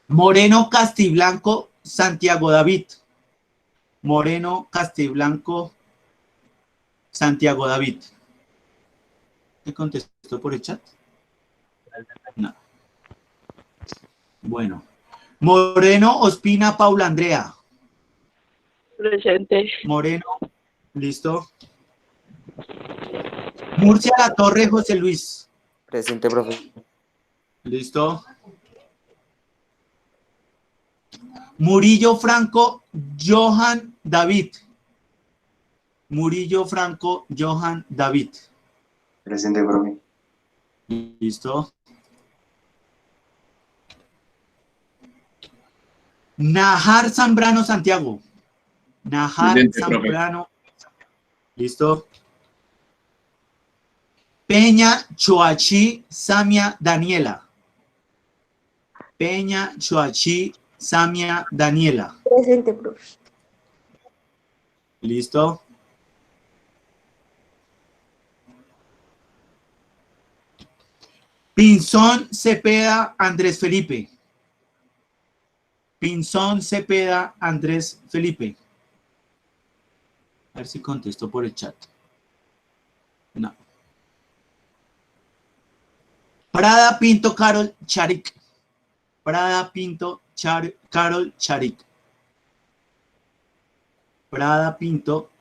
Moreno Castiblanco, Santiago David. Moreno Castiblanco, Santiago David. ¿Me contestó por el chat? No. Bueno. Moreno Ospina Paula Andrea. Presente. Moreno, listo. Murcia La Torre José Luis. Presente, profe. Listo. Murillo Franco Johan David. Murillo Franco Johan David. Presente, profe. Listo. Najar Zambrano Santiago. Najar Presente, Zambrano. Listo. Peña, Choachi, Samia, Daniela. Peña, Choachi, Samia, Daniela. Presente, profe. ¿Listo? Pinzón, Cepeda, Andrés Felipe. Pinzón, Cepeda, Andrés Felipe. A ver si contesto por el chat. No. Prada, Pinto, Carol, Charik. Prada, Pinto, Carol, Charik. Prada, Pinto,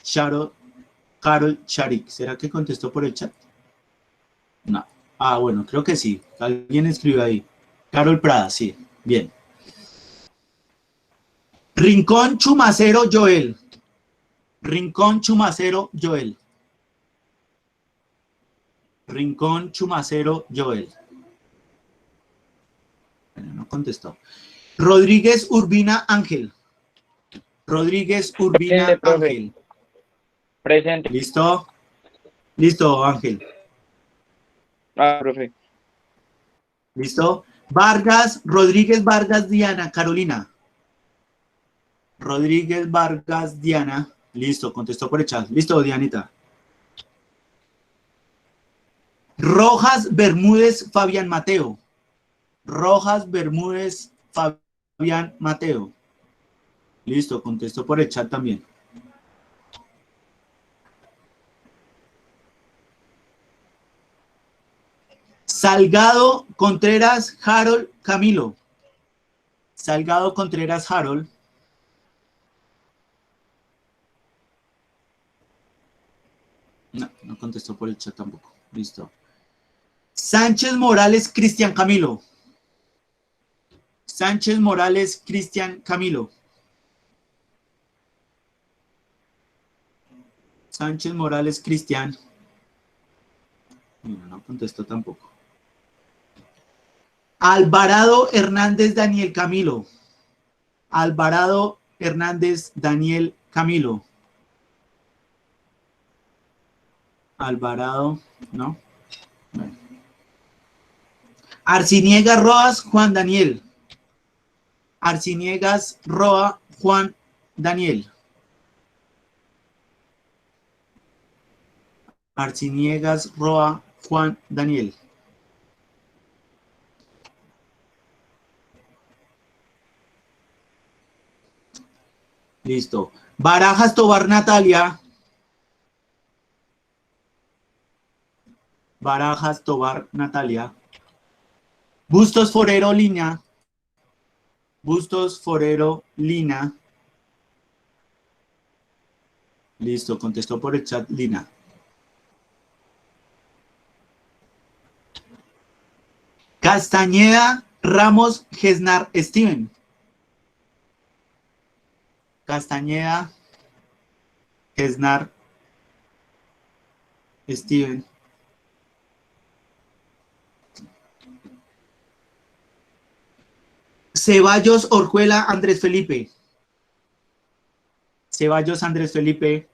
Carol, Charik. ¿Será que contestó por el chat? No. Ah, bueno, creo que sí. Alguien escribió ahí. Carol Prada, sí. Bien. Rincón, Chumacero, Joel. Rincón, Chumacero, Joel. Rincón, Chumacero, Joel. Bueno, no contestó. Rodríguez, Urbina, Ángel. Rodríguez, Urbina, Presente, profe. Ángel. Presente. ¿Listo? Listo, Ángel. Ah, profe. ¿Listo? Vargas, Rodríguez, Vargas, Diana, Carolina. Rodríguez, Vargas, Diana. Listo, contestó por el chat. Listo, Dianita. Rojas, Bermúdez, Fabián Mateo. Rojas, Bermúdez, Fabián Mateo. Listo, contestó por el chat también. Salgado, Contreras, Harold, Camilo. Salgado, Contreras, Harold. No, no contestó por el chat tampoco. Listo. Sánchez Morales, Cristian Camilo. Sánchez Morales, Cristian Camilo. Sánchez Morales, Cristian. No, no contestó tampoco. Alvarado Hernández, Daniel Camilo. Alvarado Hernández, Daniel Camilo. Alvarado, ¿no? Bueno. Arciniegas Roas, Juan Daniel. Arciniegas Roa, Juan Daniel. Arciniegas Roa, Juan Daniel. Listo. Barajas Tobar Natalia. Barajas Tobar Natalia. Bustos Forero Lina. Bustos Forero Lina. Listo, contestó por el chat Lina. Castañeda Ramos Gesnar Steven. Castañeda Gesnar Steven. Ceballos Orjuela Andrés Felipe. Ceballos Andrés Felipe.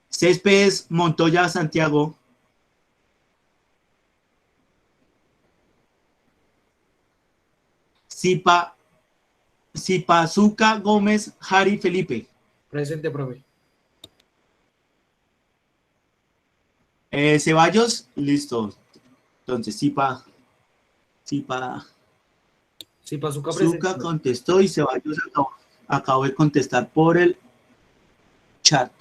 Céspedes Montoya Santiago. Zipazuca Gómez Jari Felipe. Presente, profe. Ceballos, listo. Entonces, Zipazuca presente. Zucca contestó y Ceballos acabó de contestar por el chat.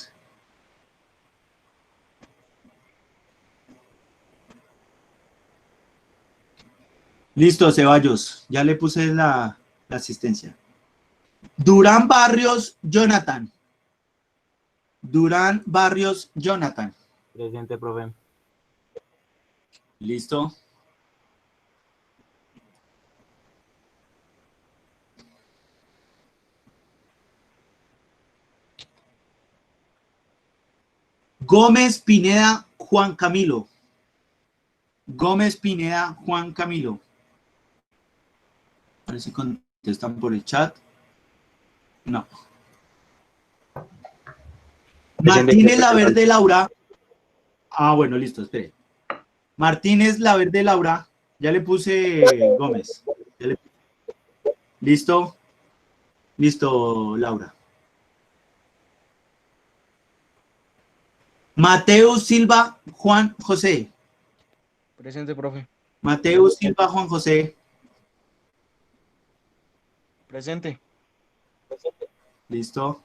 Listo, Ceballos. Ya le puse la asistencia. Durán Barrios, Jonathan. Durán Barrios, Jonathan. Presente, profe. Listo. Gómez Pineda, Juan Camilo. Gómez Pineda, Juan Camilo. A ver si contestan por el chat. No. Martínez Laverde Laura. Ah, bueno, listo, espere. Martínez, La Verde, Laura. Ya le puse Gómez. ¿Listo? Listo, Laura. Mateus Silva, Juan José. Presente, profe. Mateus Silva, Juan José. Presente. ¿Listo?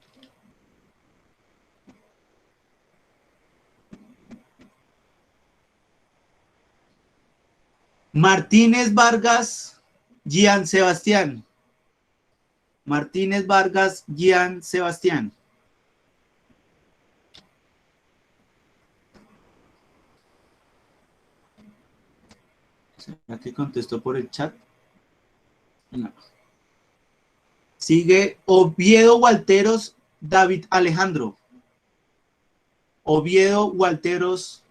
Martínez Vargas, Gian Sebastián. Martínez Vargas, Gian Sebastián. ¿Será que contestó por el chat? No. Sigue Oviedo Walteros, David Alejandro. Oviedo Walteros,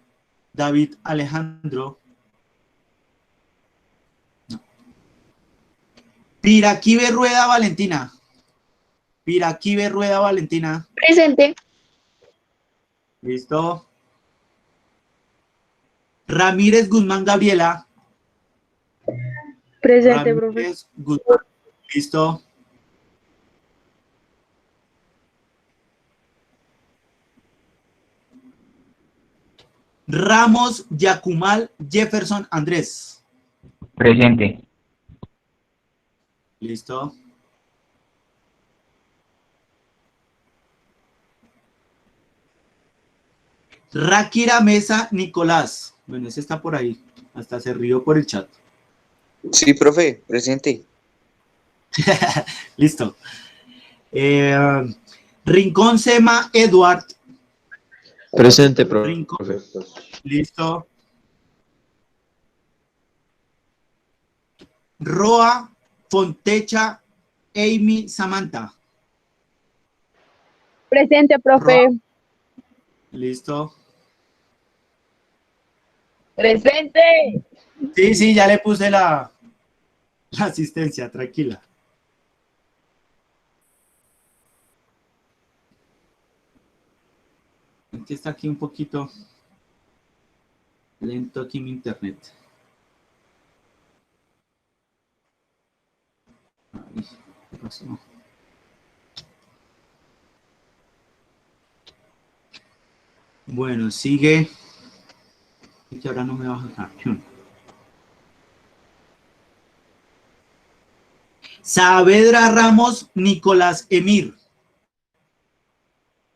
David Alejandro. No. Piraquive Rueda Valentina. Piraquive Rueda Valentina. Presente. Listo. Ramírez Guzmán Gabriela. Presente, profe. Ramírez Guzmán. Listo. Ramos Yacumal Jefferson Andrés. Presente. Listo. Rakira Mesa Nicolás. Bueno, ese está por ahí. Hasta se rió por el chat. Sí, profe, presente. Listo. Rincón Sema Eduard. Presente, profe. Rincón. Listo. Roa Fontecha Amy Samantha. Presente, profe. Roa. Listo. Presente. Sí, ya le puse la asistencia, tranquila. Es que está aquí un poquito lento aquí mi internet. Ay, ¿qué pasó? Bueno, sigue. Y que ahora no me baja acá. Saavedra Ramos Nicolás Emir.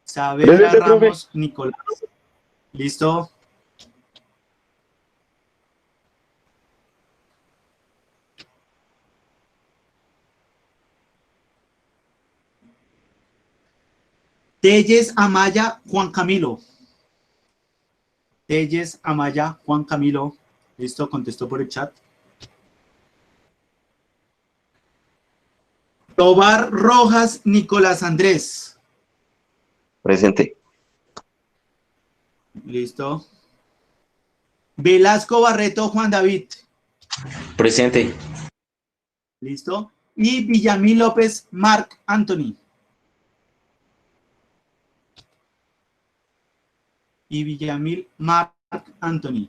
Saavedra Ramos Nicolás. ¿Listo? Telles Amaya Juan Camilo. Telles Amaya Juan Camilo. ¿Listo? Contestó por el chat. Tobar Rojas Nicolás Andrés. Presente. Listo. Velasco Barreto Juan David. Presente. Listo. Y Villamil López Marc Anthony. Y Villamil Marc Anthony.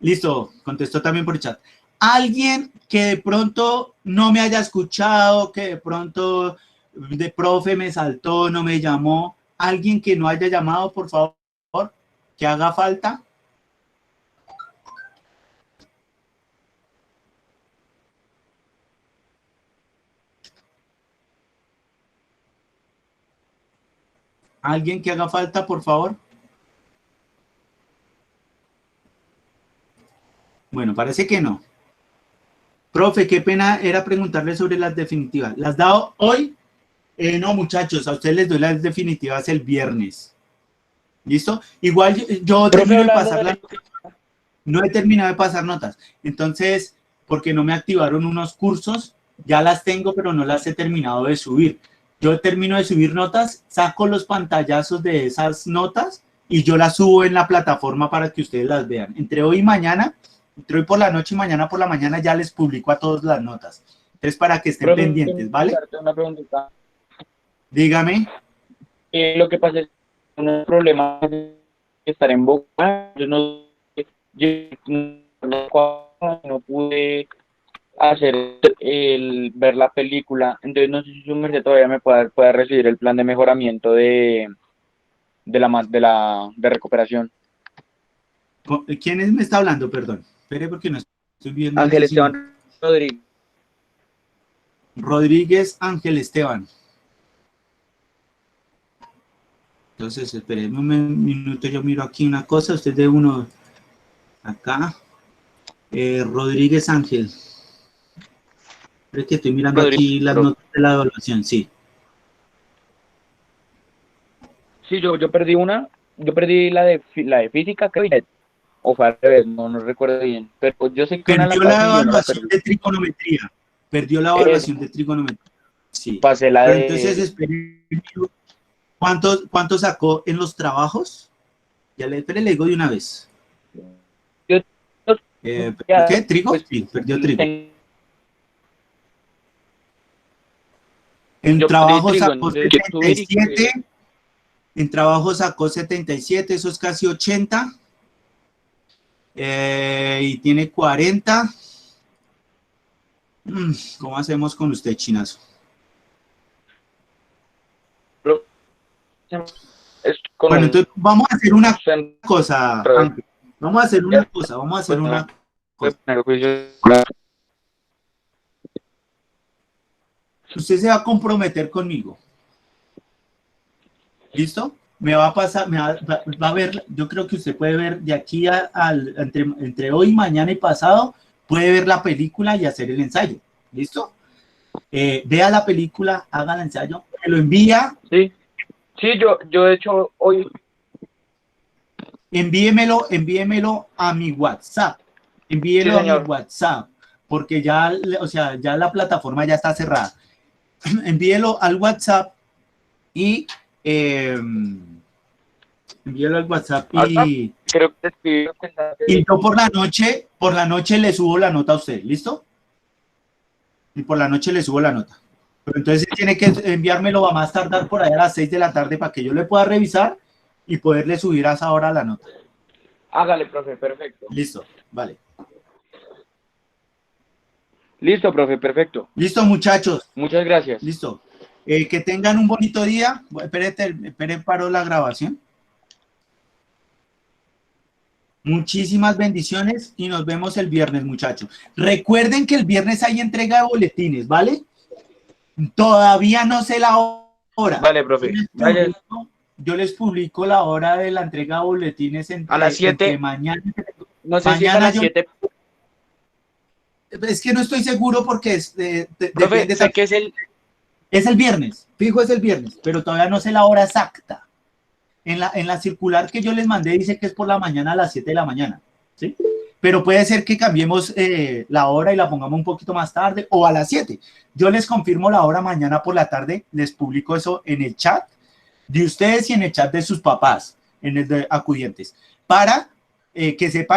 Listo. Contestó también por el chat. Alguien que de pronto no me haya escuchado, que de pronto de profe me saltó, no me llamó. Alguien que no haya llamado, por favor, que haga falta. Alguien que haga falta, por favor. Bueno, parece que no. Profe, qué pena era preguntarle sobre las definitivas. ¿Las dado hoy? No, muchachos, a ustedes les doy las definitivas el viernes. ¿Listo? Igual yo termino de pasar las notas. No he terminado de pasar notas. Entonces, porque no me activaron unos cursos, ya las tengo, pero no las he terminado de subir. Yo termino de subir notas, saco los pantallazos de esas notas y yo las subo en la plataforma para que ustedes las vean. Entre hoy y mañana, entre hoy por la noche y mañana por la mañana ya les publico a todos las notas. Entonces, para que estén pendientes, ¿vale? Una preguntita. Dígame. Lo que pasa es que un problema estar en Bogotá, yo no pude hacer ver la película, entonces no sé si su merced todavía me pueda recibir el plan de mejoramiento de recuperación. ¿Quién me está hablando? Perdón. Espere porque no estoy viendo. Ángel aquí, sino- Esteban Rodríguez. Rodríguez Ángel Esteban. Entonces, espérenme un minuto, yo miro aquí una cosa, usted de uno acá. Rodríguez Ángel. Creo que estoy mirando aquí las notas de la evaluación, sí. Sí, yo perdí la de física, creo, o fue al revés, no recuerdo bien, pero yo sé que una Perdió la la pasé y una la evaluación perdí. de trigonometría. Perdió la evaluación de trigonometría. Sí. Pasé la Pero de... entonces, espere, ¿cuánto sacó en los trabajos? Ya le digo de una vez. Yo- ¿Qué? ¿Trigo? Pues, Sí, perdió trigo. Yo En perdí trabajo trigo, sacó entonces yo tuve 77. En trabajo sacó 77, eso es casi 80. Y tiene 40. ¿Cómo hacemos con usted, chinazo? Bueno, entonces vamos a hacer una cosa, Ángel. Vamos a hacer una cosa. Usted se va a comprometer conmigo. ¿Listo? Me va a pasar, va a ver, yo creo que usted puede ver de aquí entre hoy, mañana y pasado, puede ver la película y hacer el ensayo. ¿Listo? Vea la película, haga el ensayo, me lo envía. Sí, yo de hecho hoy... Envíemelo a mi WhatsApp. Envíelo a mi WhatsApp, porque ya, o sea, ya la plataforma ya está cerrada. Envíelo al WhatsApp y envíelo al WhatsApp y creo que yo por la noche le subo la nota a usted, ¿listo? Y por la noche le subo la nota. Pero entonces tiene que enviármelo a más tardar por ahí a las 6 de la tarde para que yo le pueda revisar y poderle subir a esa hora la nota. Hágale, profe, perfecto. Listo, vale. Listo, profe, perfecto. Listo, muchachos. Muchas gracias. Listo. Que tengan un bonito día. Esperen, paro la grabación. Muchísimas bendiciones y nos vemos el viernes, muchachos. Recuerden que el viernes hay entrega de boletines, ¿vale? Todavía no sé la hora. Vale, profe. Yo les publico la hora de la entrega de boletines A las 7. Mañana. No sé si a las 7. Es que no estoy seguro porque Profe, depende. sé que Es el viernes, fijo es el viernes, pero todavía no sé la hora exacta. En la circular que yo les mandé dice que es por la mañana a las 7 de la mañana, ¿sí? Pero puede ser que cambiemos la hora y la pongamos un poquito más tarde o a las 7. Yo les confirmo la hora mañana por la tarde, les publico eso en el chat de ustedes y en el chat de sus papás, en el de acudientes, para que sepan